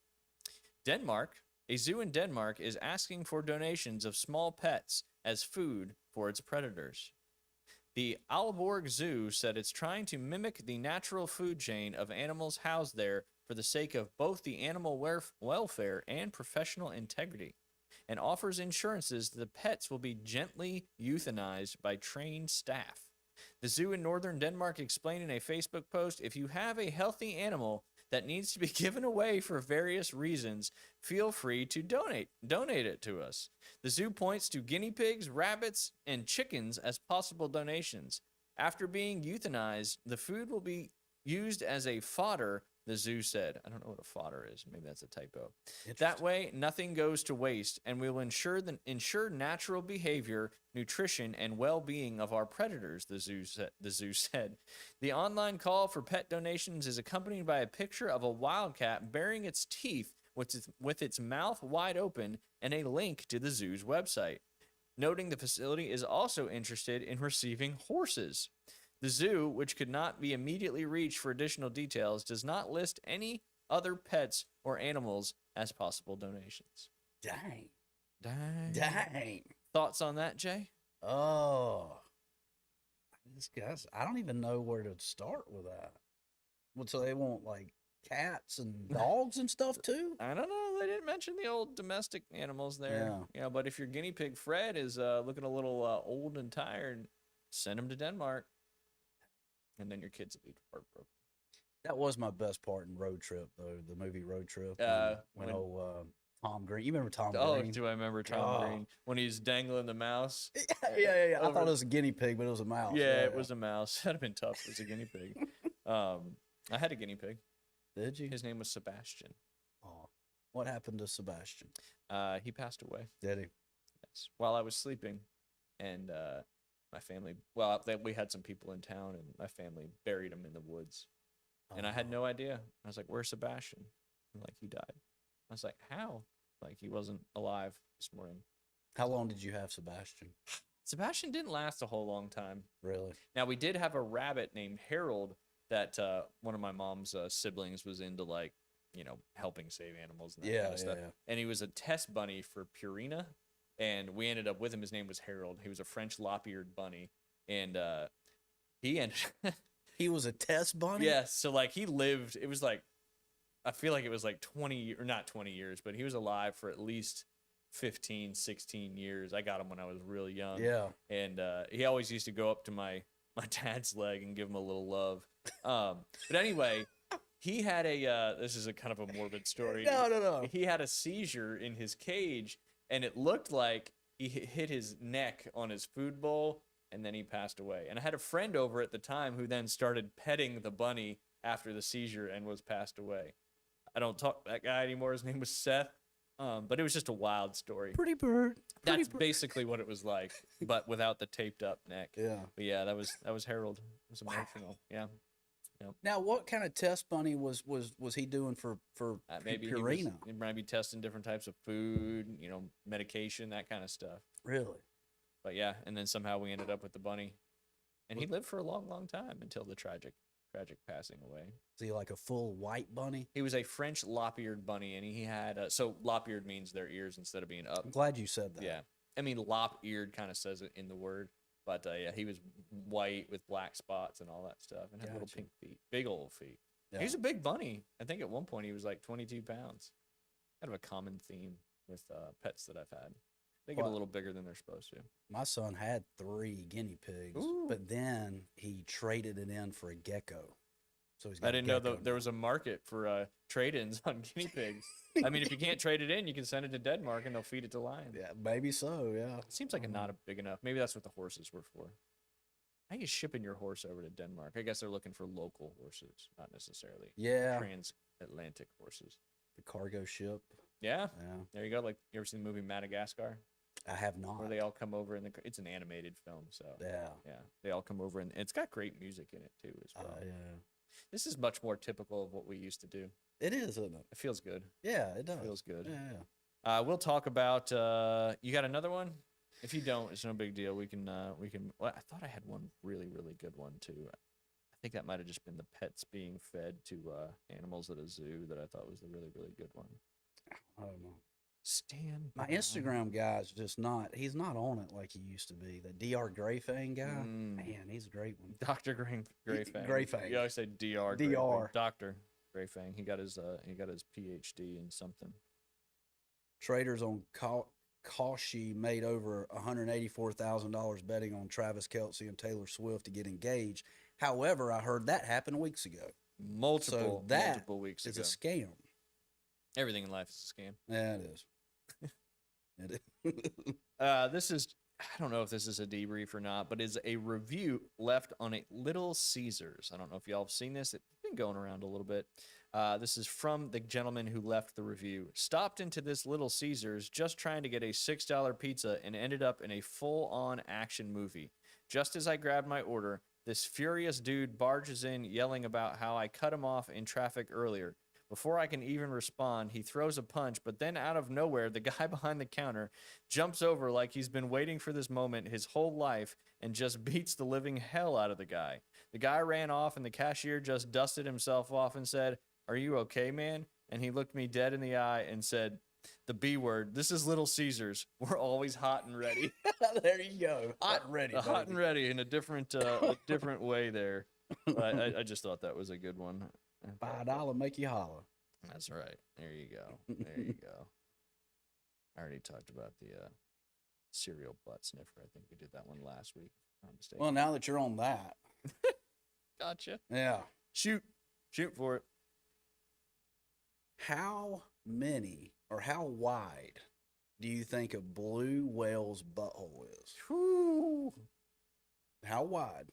Denmark, a zoo in Denmark is asking for donations of small pets as food for its predators. The Aalborg Zoo said it's trying to mimic the natural food chain of animals housed there for the sake of both the animal welfare and professional integrity, and offers insurances that the pets will be gently euthanized by trained staff. The zoo in northern Denmark explained in a Facebook post, if you have a healthy animal that needs to be given away for various reasons, feel free to donate it to us. The zoo points to guinea pigs, rabbits, and chickens as possible donations. After being euthanized, the food will be used as a fodder, the zoo said. I don't know what a fodder is. Maybe that's a typo. That way, nothing goes to waste, and we will ensure natural behavior, nutrition, and well-being of our predators, the zoo said. The online call for pet donations is accompanied by a picture of a wildcat baring its teeth with its mouth wide open and a link to the zoo's website, noting the facility is also interested in receiving horses. The zoo, which could not be immediately reached for additional details, does not list any other pets or animals as possible donations. Dang. Dang. Thoughts on that, Jay? Oh. I don't even know where to start with that. What, so they want like cats and dogs and stuff too? I don't know. They didn't mention the old domestic animals there. Yeah. But if your guinea pig Fred is looking a little old and tired, send him to Denmark. And then your kids will be heartbroken. That was my best part in Road Trip, though. The movie Road Trip. When Tom Green. You remember Tom Green? Oh, do I remember Tom Green? When he's dangling the mouse? Yeah. I thought it was a guinea pig, but it was a mouse. Yeah, it was a mouse. That'd have been tough as a guinea pig. I had a guinea pig. Did you? His name was Sebastian. Oh, what happened to Sebastian? He passed away. Did he? Yes. While I was sleeping, and my family. We had some people in town, and my family buried him in the woods, and I had no idea. I was like, "Where's Sebastian?" And like, he died. I was like, "How?" Like, he wasn't alive this morning. How long did you have Sebastian? Sebastian didn't last a whole long time. Really? Now, we did have a rabbit named Harold that one of my mom's siblings was into, like, helping save animals and that kind of stuff. Yeah. And he was a test bunny for Purina, and we ended up with him. His name was Harold. He was a French lop-eared bunny, and he ended. He was a test bunny. Yeah, so like he lived. It was like I feel like it was like 20 or not 20 years, but he was alive for at least 15, 16 years. I got him when I was really young. Yeah. And he always used to go up to my dad's leg and give him a little love. But anyway, he had a this is a kind of a morbid story. No. He had a seizure in his cage, and it looked like he hit his neck on his food bowl, and then he passed away. And I had a friend over at the time who then started petting the bunny after the seizure and was passed away. I don't talk to that guy anymore. His name was Seth. But it was just a wild story. Pretty bird. That's basically what it was like, but without the taped up neck. Yeah. But yeah, that was Harold. It was emotional. Yeah. Now, what kind of test bunny was he doing for Maybe Purina? he might be testing different types of food, medication, that kind of stuff. Really? But yeah, and then somehow we ended up with the bunny, and he lived for a long, long time until the tragic passing away. Is he like a full white bunny? He was a French lop-eared bunny, and he had so lop-eared means their ears instead of being up. I'm glad you said that. Yeah, I mean lop-eared kind of says it in the word, but yeah, he was white with black spots and all that stuff, and had little Gotcha. pink feet, big old feet. Yeah. He was a big bunny. I think at one point he was like 22 pounds. Kind of a common theme with pets that I've had. They get a Well, little bigger than they're supposed to. My son had 3 guinea pigs, Ooh. but then he traded it in for a gecko. So he's got I a didn't know gecko there now. was a market for trade-ins on guinea pigs. I mean, if you can't trade it in, you can send it to Denmark and they'll feed it to lions. Yeah, maybe so. Yeah. It seems like not a big enough. Maybe that's what the horses were for. How you shipping your horse over to Denmark? I guess they're looking for local horses, not necessarily Yeah. transatlantic horses. The cargo ship. Yeah, Yeah. there you go. Like you ever seen the movie Madagascar, I have not. where they all come over and it's an animated film, so Yeah. yeah, they all come over and it's got great music in it too as well. Yeah. This is much more typical of what we used to do. It is, isn't it? It feels good. Yeah, it does. Feels good. Yeah. We'll talk about. You got another one? If you don't, it's no big deal. We can. Well, I thought I had one really, really good one too. I think that might have just been the pets being fed to animals at a zoo that I thought was the really, really good one. I don't know. Stand. My by. Instagram guy's just not. He's not on it like he used to be. The Dr. Grayfang guy. Mm. Man, he's a great one. Dr. Grayfang. Grayfang. You always say Dr. Dr. Grayfang. Dr. Grayfang. He got his PhD in something. Traders on Kashi made over $184,000 betting on Travis Kelce and Taylor Swift to get engaged. However, I heard that happened weeks ago. Multiple weeks It's ago. a scam. Everything in life is a scam. Yeah, it is. It is. This is, I don't know if this is a debrief or not, but is a review left on a Little Caesars. I don't know if y'all have seen this. It's been going around a little bit. This is from the gentleman who left the review. Stopped into this Little Caesars just trying to get a $6 pizza and ended up in a full-on action movie. Just as I grabbed my order, this furious dude barges in yelling about how I cut him off in traffic earlier. Before I can even respond, he throws a punch, but then out of nowhere, the guy behind the counter jumps over like he's been waiting for this moment his whole life and just beats the living hell out of the guy. The guy ran off, and the cashier just dusted himself off and said, "Are you okay, man?" And he looked me dead in the eye and said, the B word, "This is Little Caesars. We're always hot and ready." There you go. Hot and ready. Hot and baby. ready in a different way there. I just thought that was a good one. $5 make you holler. That's right. There you go. There you go. I already talked about the cereal butt sniffer. I think we did that one last week. If I'm not mistaken. Well, now that you're on that, Gotcha. yeah. Shoot for it. How many or how wide do you think a blue whale's butthole is? Whew. How wide?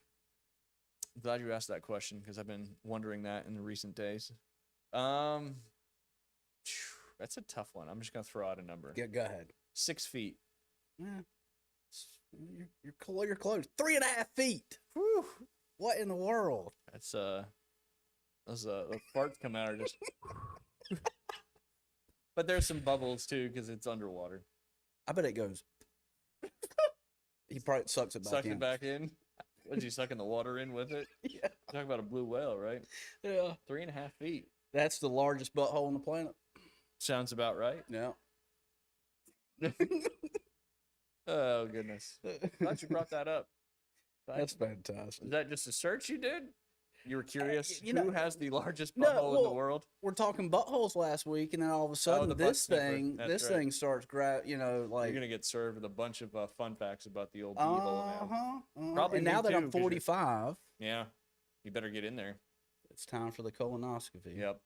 I'm glad you asked that question because I've been wondering that in the recent days. That's a tough one. I'm just gonna throw out a number. Go ahead. 6 feet. Yeah. You're close. 3.5 feet. Whew. What in the world? That's those farts come out are just. But there's some bubbles too because it's underwater. I bet it goes. He probably sucks it back Sucks in. it back in. Was he sucking the water in with it? Yeah. Talk about a blue whale, right? Yeah. 3.5 feet. That's the largest butthole on the planet. Sounds about right. Yeah. Oh goodness! Glad you brought that up. That's Is fantastic. that just a search you did? You were curious you who know, has the largest No, butthole in the well, world? we're talking buttholes last week, and then all of a sudden the butt this sniffer. thing, That's this right. thing starts You're like, gonna get served with a bunch of fun facts about the old beehole now. Probably And me now that too, I'm 'cause you're- 45, Yeah, you better get in there. it's time for the colonoscopy. Yep.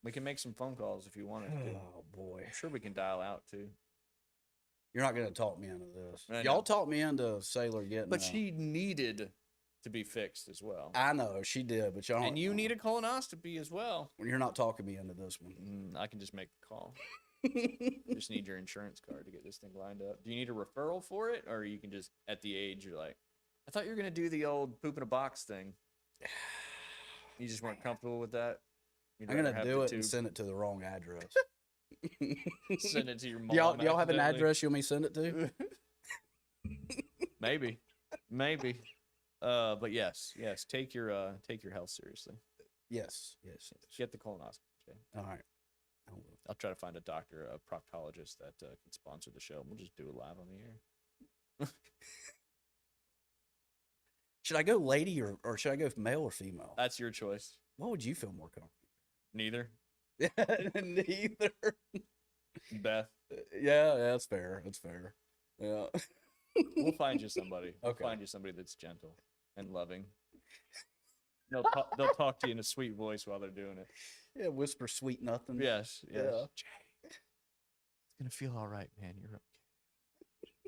We can make some phone calls if you want us to. Oh boy, I'm sure we can dial out too. you're not gonna talk me into this. I know. Y'all talked me into Sailor getting. But she needed to be fixed as well. I know she did, but y'all. And you need a colonoscopy as well. You're not talking me into this one. I can just make the call. Just need your insurance card to get this thing lined up. Do you need a referral for it, or you can just at the age you're like, I thought you were gonna do the old poop in a box thing. You just weren't comfortable with that. You'd I'm rather gonna have do the it and tube. send it to the wrong address. Send it to your mom. y'all have an accidentally. address you want me to send it to? Maybe. But yes, take your health seriously. Yes. Get the colonoscopy. Jay. All right. I will. I'll try to find a doctor, a proctologist that can sponsor the show. We'll just do it live on the air. Should I go lady or should I go male or female? That's your choice. What would you feel more comfortable? Neither. Neither. Beth, Yeah, that's fair. That's fair. Yeah. we'll find you somebody. Okay. We'll find you somebody that's gentle and loving. They'll talk to you in a sweet voice while they're doing it. Yeah, whisper sweet nothing. Yes. Yeah. Jay, it's gonna feel all right, man. You're okay.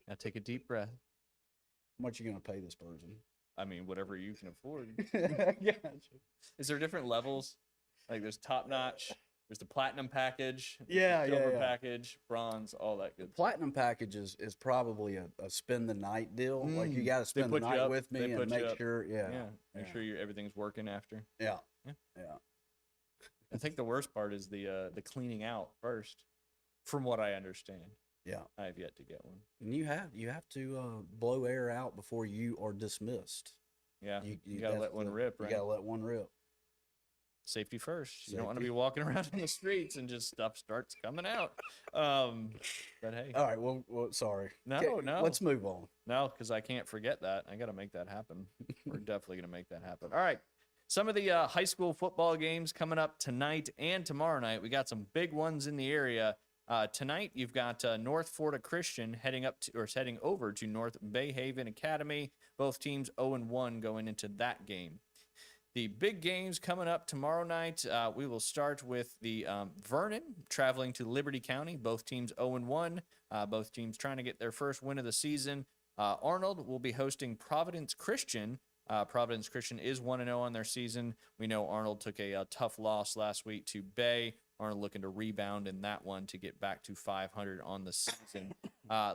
Now take a deep breath. How much you gonna pay this person? I mean, whatever you can afford. Gotcha. Is there different levels? Like there's top notch, there's the platinum package, there's the Yeah, silver yeah. package, bronze, all that good. Platinum package is probably a spend the night deal. Like you got to They spend the put you night up. with me They and put you make up. sure. Yeah. Make sure everything's working after. Yeah. Yeah. Yeah. I think the worst part is the cleaning out first, from what I understand. Yeah. I have yet to get one. And you have to blow air out before you are dismissed. Yeah, you gotta let one rip, right? You gotta let one rip. Safety first. You don't want to Safety. be walking around on the streets and just stuff starts coming out. But hey, All right. Well, sorry. No, Okay, no. Let's move on. no, because I can't forget that. I got to make that happen. We're definitely gonna make that happen. All right. Some of the high school football games coming up tonight and tomorrow night. We got some big ones in the area. Tonight, you've got North Florida Christian heading over to North Bay Haven Academy. Both teams 0-1 going into that game. The big games coming up tomorrow night. We will start with the Vernon traveling to Liberty County. Both teams 0-1. Both teams trying to get their first win of the season. Arnold will be hosting Providence Christian. Providence Christian is 1-0 on their season. We know Arnold took a tough loss last week to Bay. Arnold looking to rebound in that one to get back to 500 on the season.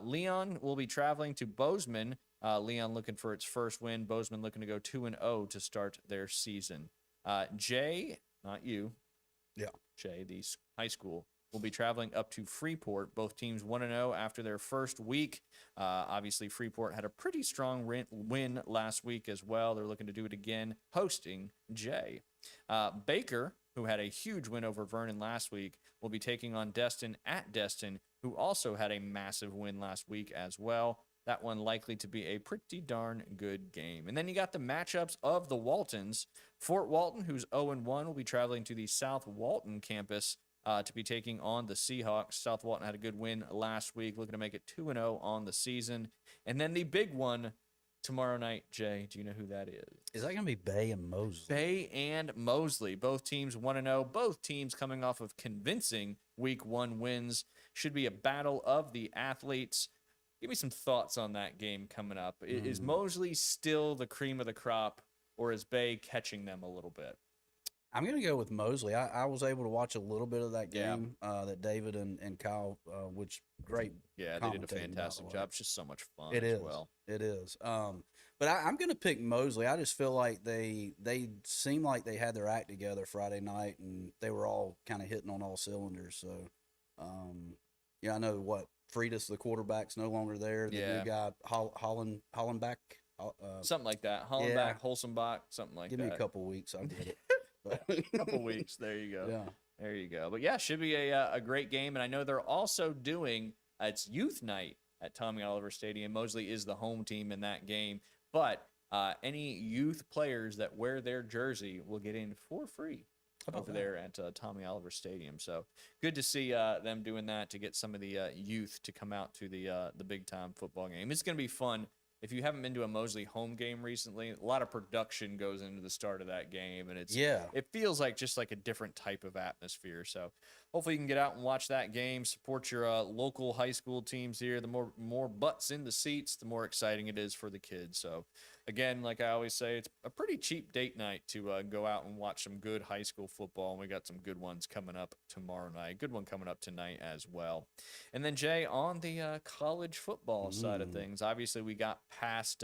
Leon will be traveling to Bozeman. Leon looking for its first win. Bozeman looking to go 2-0 to start their season. Jay, not you. Yeah. Jay, the high school, will be traveling up to Freeport. Both teams 1-0 after their first week. Obviously, Freeport had a pretty strong win last week as well. They're looking to do it again, hosting Jay. Baker, who had a huge win over Vernon last week, will be taking on Destin at Destin, who also had a massive win last week as well. That one likely to be a pretty darn good game. And then you got the matchups of the Waltons. Fort Walton, who's 0-1, will be traveling to the South Walton campus to be taking on the Seahawks. South Walton had a good win last week, looking to make it 2-0 on the season. And then the big one tomorrow night, Jay, do you know who that is? Is that gonna be Bay and Mosley? Bay and Mosley, both teams 1-0. Both teams coming off of convincing Week 1 wins. Should be a battle of the athletes. Give me some thoughts on that game coming up. Is Mosley still the cream of the crop, or is Bay catching them a little bit? I'm gonna go with Mosley. I was able to watch a little bit of that Yeah. game that David and Kyle, which great. Yeah, they did a commentating, by the fantastic way. job. It's just so much fun It as is. well. It is. But I'm gonna pick Mosley. I just feel like they seem like they had their act together Friday night, and they were all kind of hitting on all cylinders. So, yeah, I know what Freitas, the quarterback's no longer there. The Yeah. new guy Hollenbach. Something like that. Hollenbach, yeah. Holzenbach, something like Give that. me a couple weeks, I'll get it. But- Couple weeks. There you go. Yeah. There you go. But yeah, should be a great game. And I know they're also doing it's youth night at Tommy Oliver Stadium. Mosley is the home team in that game, but any youth players that wear their jersey will get in for free over there at Tommy Oliver Stadium. So good to see them doing that to get some of the youth to come out to the big time football game. It's going to be fun. If you haven't been to a Mosley home game recently, a lot of production goes into the start of that game, and it feels like just like a different type of atmosphere. So hopefully you can get out and watch that game, support your local high school teams here. The more butts in the seats, the more exciting it is for the kids. So again, like I always say, it's a pretty cheap date night to go out and watch some good high school football, and we got some good ones coming up tomorrow night. Good one coming up tonight as well. And then, Jay, on the college football side of things, obviously we got past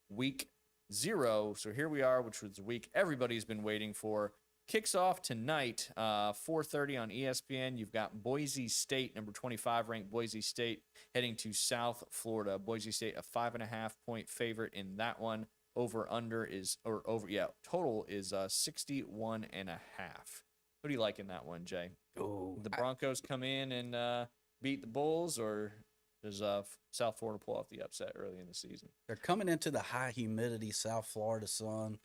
week 0, so here we are, which was the week everybody's been waiting for. Kicks off tonight, 4:30 on ESPN. You've got Boise State, number 25 ranked Boise State, heading to South Florida. Boise State, a 5.5-point favorite in that one. Total is 61.5. What do you like in that one, Jay? The Broncos come in and beat the Bulls, or does South Florida pull off the upset early in the season? They're coming into the high humidity South Florida sun.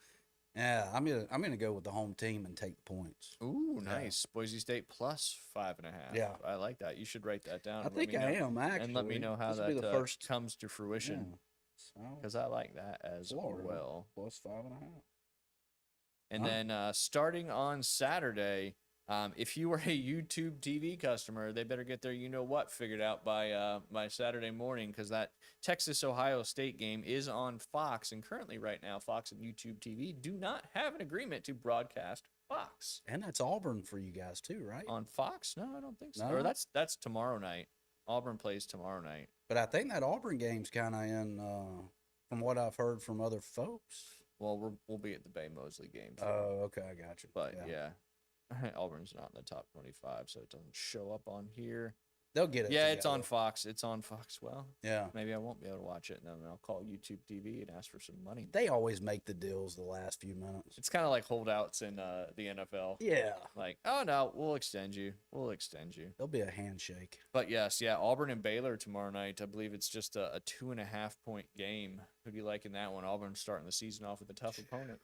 Yeah, I'm gonna go with the home team and take the points. Ooh, nice. Boise State plus 5.5. Yeah, I like that. You should write that down. I think I am actually. And let me know how that first comes to fruition. Because I like that as well. Plus 5.5. And then starting on Saturday, if you were a YouTube TV customer, they better get their you-know-what figured out by Saturday morning, because that Texas-Ohio State game is on Fox. And currently right now, Fox and YouTube TV do not have an agreement to broadcast Fox. And that's Auburn for you guys too, right? On Fox? No, I don't think so. No? Or that's tomorrow night. Auburn plays tomorrow night. But I think that Auburn game's kind of in, from what I've heard from other folks. Well, we'll be at the Bay Mosley game. Oh, okay, I got you. But yeah. Auburn's not in the top 25, so it doesn't show up on here. They'll get it. Yeah, together. it's on Fox. It's on Fox. Well, yeah. Maybe I won't be able to watch it, and then I'll call YouTube TV and ask for some money. They always make the deals the last few minutes. It's kind of like holdouts in the NFL. Yeah. Like, oh, no, we'll extend you. We'll extend you. There'll be a handshake. But yes, Auburn and Baylor tomorrow night. I believe it's just a 2.5-point game. Who do you like in that one? Auburn's starting the season off with a tough opponent.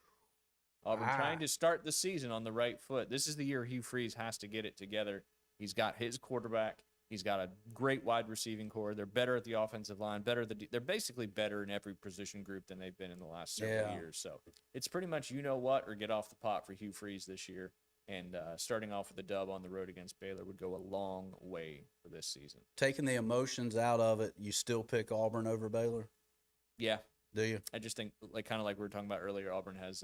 Auburn trying to start the season on the right foot. This is the year Hugh Freeze has to get it together. He's got his quarterback. He's got a great wide receiving core. They're better at the offensive line. They're basically better in every position group than they've been in the last several years. So it's pretty much you-know-what or get off the pot for Hugh Freeze this year. And starting off with a dub on the road against Baylor would go a long way for this season. Taking the emotions out of it, you still pick Auburn over Baylor? Yeah. Do you? I just think, kind of like we were talking about earlier, Auburn has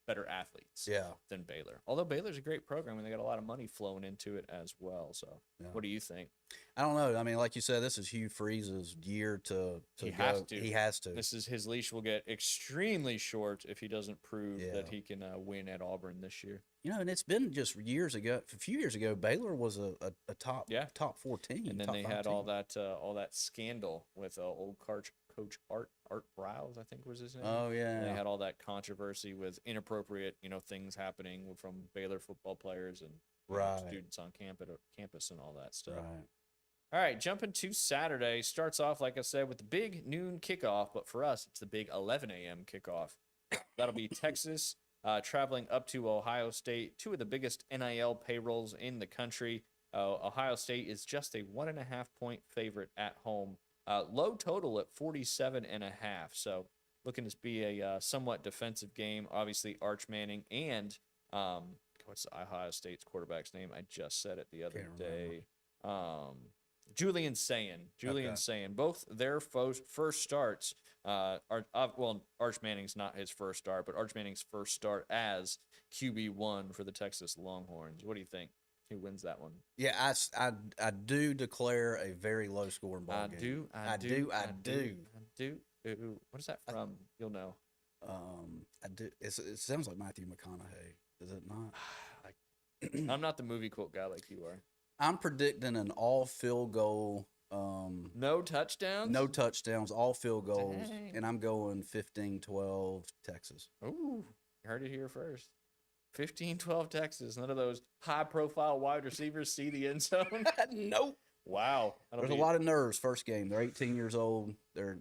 better athletes than Baylor. Although Baylor's a great program and they got a lot of money flowing into it as well. So what do you think? I don't know. I mean, like you said, this is Hugh Freeze's year to he go. Has to. He has to. His leash will get extremely short if he doesn't prove that he can win at Auburn this year. You know, and it's been just years ago. A few years ago, Baylor was a top 4 team. And then they had all that scandal with old coach Art Browse, I think was his name. Oh yeah. And they had all that controversy with inappropriate, things happening from Baylor football players and students on campus and all that stuff. Right. All right, jumping to Saturday. Starts off, like I said, with the big noon kickoff, but for us, it's the big 11 a.m. kickoff. That'll be Texas traveling up to Ohio State, two of the biggest NIL payrolls in the country. Ohio State is just a 1.5-point favorite at home. Low total at 47.5. So looking to be a somewhat defensive game. Obviously, Arch Manning and what's Ohio State's quarterback's name? I just said it the other day. Julian Sayin. Both their first starts Arch Manning's not his first start, but Arch Manning's first start as QB1 for the Texas Longhorns. What do you think? Who wins that one? Yeah, I do declare a very low scoring ball game. I do. What is that from? You'll know. I do. It sounds like Matthew McConaughey. Is it not? I'm not the movie quote guy like you are. I'm predicting an all field goal. No touchdowns? No touchdowns, all field goals. Dang. And I'm going 15-12 Texas. Ooh, you heard it here first. 15-12 Texas. None of those high-profile wide receivers see the end zone. Nope. Wow. There's a lot of nerves first game. They're 18 years old. They're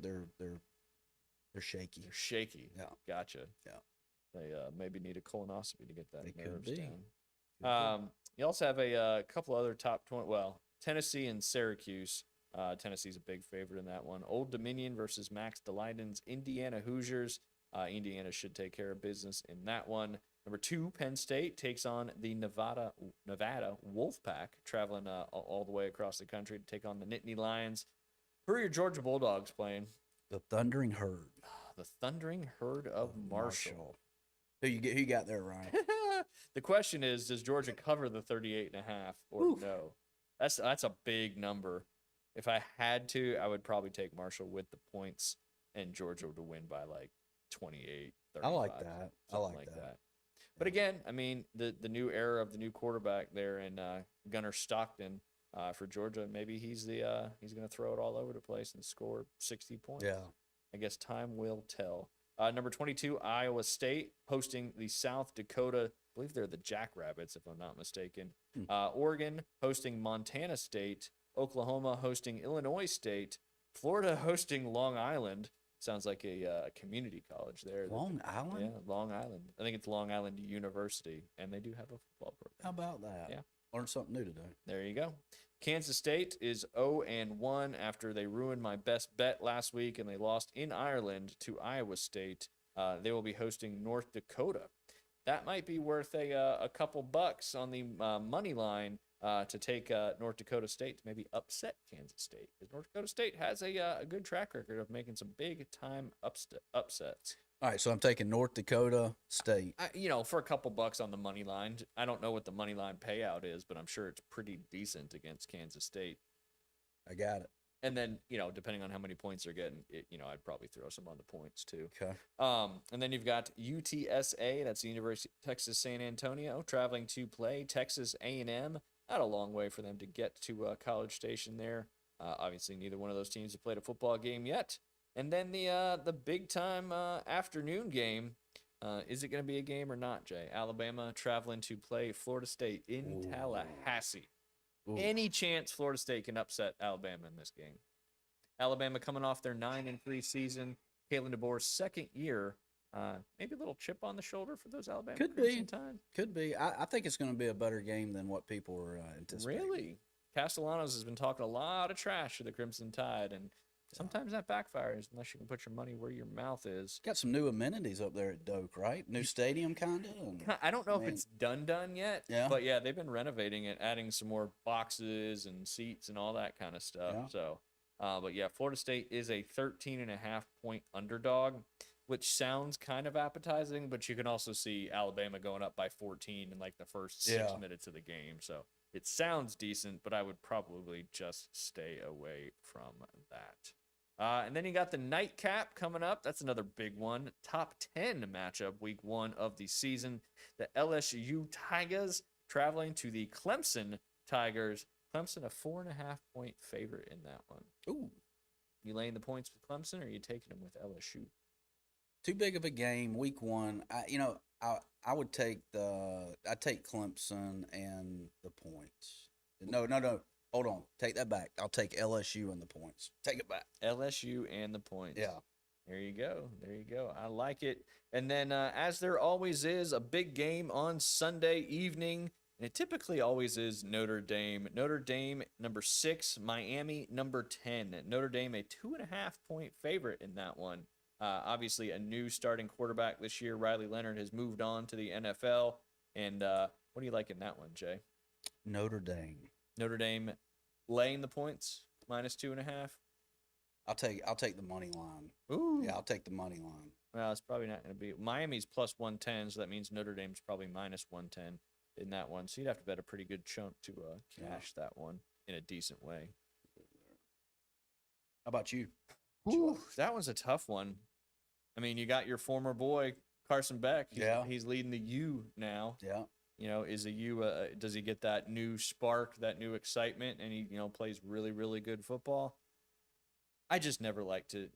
shaky. They're shaky. Yeah. Gotcha. Yeah. They maybe need a colonoscopy to get that They could nerves be. down. You also have a couple other top 20. Well, Tennessee and Syracuse. Tennessee's a big favorite in that one. Old Dominion versus Max Delighton's Indiana Hoosiers. Indiana should take care of business in that one. Number 2, Penn State takes on the Nevada Wolfpack, traveling all the way across the country to take on the Nittany Lions. Who are your Georgia Bulldogs playing? The Thundering Herd. The Thundering Herd of Marshall. Who you got there, Ryan? The question is, does Georgia cover the 38.5 or Oof. no? That's a big number. If I had to, I would probably take Marshall with the points and Georgia to win by like 28, 35. I like that. I something like that. But again, I mean, the new era of the new quarterback there in Gunnar Stockton for Georgia, maybe he's going to throw it all over the place and score 60 points. Yeah. I guess time will tell. Number 22, Iowa State hosting the South Dakota. I believe they're the Jackrabbits, if I'm not mistaken. Oregon hosting Montana State. Oklahoma hosting Illinois State. Florida hosting Long Island. Sounds like a community college there. Long Island? Yeah, Long Island. I think it's Long Island University, and they do have a football program. How about that? Yeah. Learned something new today. There you go. Kansas State is 0-1 after they ruined my best bet last week and they lost in Ireland to Iowa State. They will be hosting North Dakota. That might be worth a couple bucks on the money line to take North Dakota State to maybe upset Kansas State, because North Dakota State has a good track record of making some big time upsets. All right, so I'm taking North Dakota State. For a couple bucks on the money line. I don't know what the money line payout is, but I'm sure it's pretty decent against Kansas State. I got it. And then, depending on how many points they're getting, I'd probably throw some on the points too. Okay. And then you've got UTSA, that's the University of Texas San Antonio, traveling to play Texas A&M. Not a long way for them to get to College Station there. Obviously, neither one of those teams have played a football game yet. And then the big time afternoon game. Is it going to be a game or not, Jay? Alabama traveling to play Florida State in Tallahassee. Ooh. Any chance Florida State can upset Alabama in this game? Alabama coming off their 9-3 season. Kalen DeBoer's second year. Maybe a little chip on the shoulder for those Alabama Crimson Tide. Could be. I think it's going to be a better game than what people were anticipating. Really? Castellanos has been talking a lot of trash to the Crimson Tide, and sometimes that backfires unless you can put your money where your mouth is. Got some new amenities up there at Doak, right? New stadium, kind of. I don't know if it's done yet. Yeah. But yeah, they've been renovating it, adding some more boxes and seats and all that kind of stuff. Yeah. So, but yeah, Florida State is a 13.5 point underdog, which sounds kind of appetizing, but you can also see Alabama going up by 14 in like the first 6 minutes of the game. So it sounds decent, but I would probably just stay away from that. And then you got the nightcap coming up. That's another big one. Top 10 matchup, week 1 of the season. The LSU Tigers traveling to the Clemson Tigers. Clemson a 4.5 point favorite in that one. Ooh. You laying the points with Clemson, or are you taking them with LSU? Too big of a game, week 1. I would take I'd take Clemson and the points. No. Hold on. Take that back. I'll take LSU and the points. Take it back. LSU and the points. Yeah. There you go. I like it. And then, as there always is, a big game on Sunday evening. And it typically always is Notre Dame. Notre Dame, number 6. Miami, number 10. Notre Dame, a 2.5 point favorite in that one. Obviously, a new starting quarterback this year. Riley Leonard has moved on to the NFL. And what do you like in that one, Jay? Notre Dame. Notre Dame laying the points, -2.5. I'll take the money line. Ooh. Yeah, I'll take the money line. Well, it's probably not going to be. Miami's +110, so that means Notre Dame's probably -110 in that one. So you'd have to bet a pretty good chunk to cash that one in a decent way. How about you? Ooh, that was a tough one. I mean, you got your former boy Carson Beck. He's leading the U now. Yeah. Is the U? Does he get that new spark, that new excitement, and he plays really, really good football? I just never like to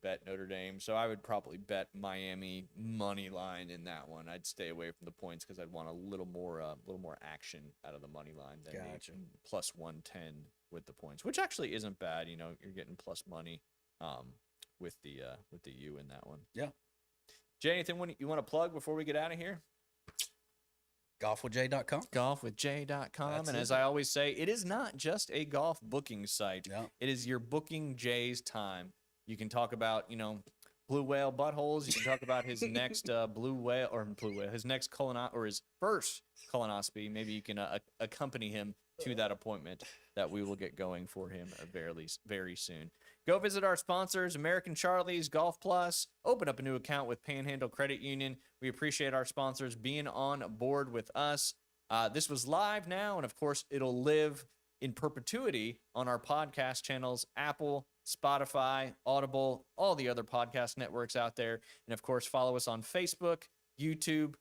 bet Notre Dame, so I would probably bet Miami money line in that one. I'd stay away from the points because I'd want a little more action out of the money line than Gotcha. the +110 with the points, which actually isn't bad. You know, you're getting plus money with the U in that one. Yeah. Jay, anything you want to plug before we get out of here? Golfwithjay.com. Golfwithjay.com. That's And it. as I always say, it is not just a golf booking site. Yeah. It is your booking Jay's time. You can talk about, you know, blue whale buttholes. You can talk about his next his next his first colonoscopy. Maybe you can accompany him to that appointment that we will get going for him very soon. Go visit our sponsors, American Charlie's, Golf Plus. Open up a new account with Panhandle Credit Union. We appreciate our sponsors being on board with us. This was live now, and of course, it'll live in perpetuity on our podcast channels, Apple, Spotify, Audible, all the other podcast networks out there. And of course, follow us on Facebook, YouTube,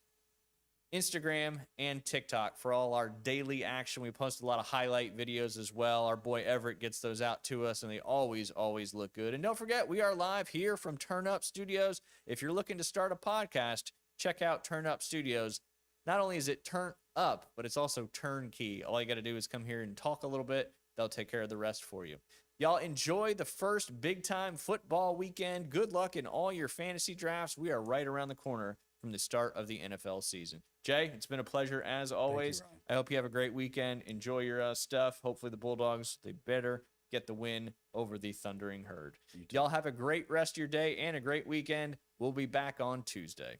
Instagram, and TikTok for all our daily action. We post a lot of highlight videos as well. Our boy Everett gets those out to us, and they always look good. And don't forget, we are live here from Turn Up Studios. If you're looking to start a podcast, check out Turn Up Studios. Not only is it turn up, but it's also turnkey. All you got to do is come here and talk a little bit. They'll take care of the rest for you. Y'all enjoy the first big-time football weekend. Good luck in all your fantasy drafts. We are right around the corner from the start of the NFL season. Jay, it's been a pleasure as always. Ryan. I hope you have a great weekend. Enjoy your stuff. Hopefully the Bulldogs, they better get the win over the Thundering Herd. Y'all have a great rest of your day and a great weekend. We'll be back on Tuesday.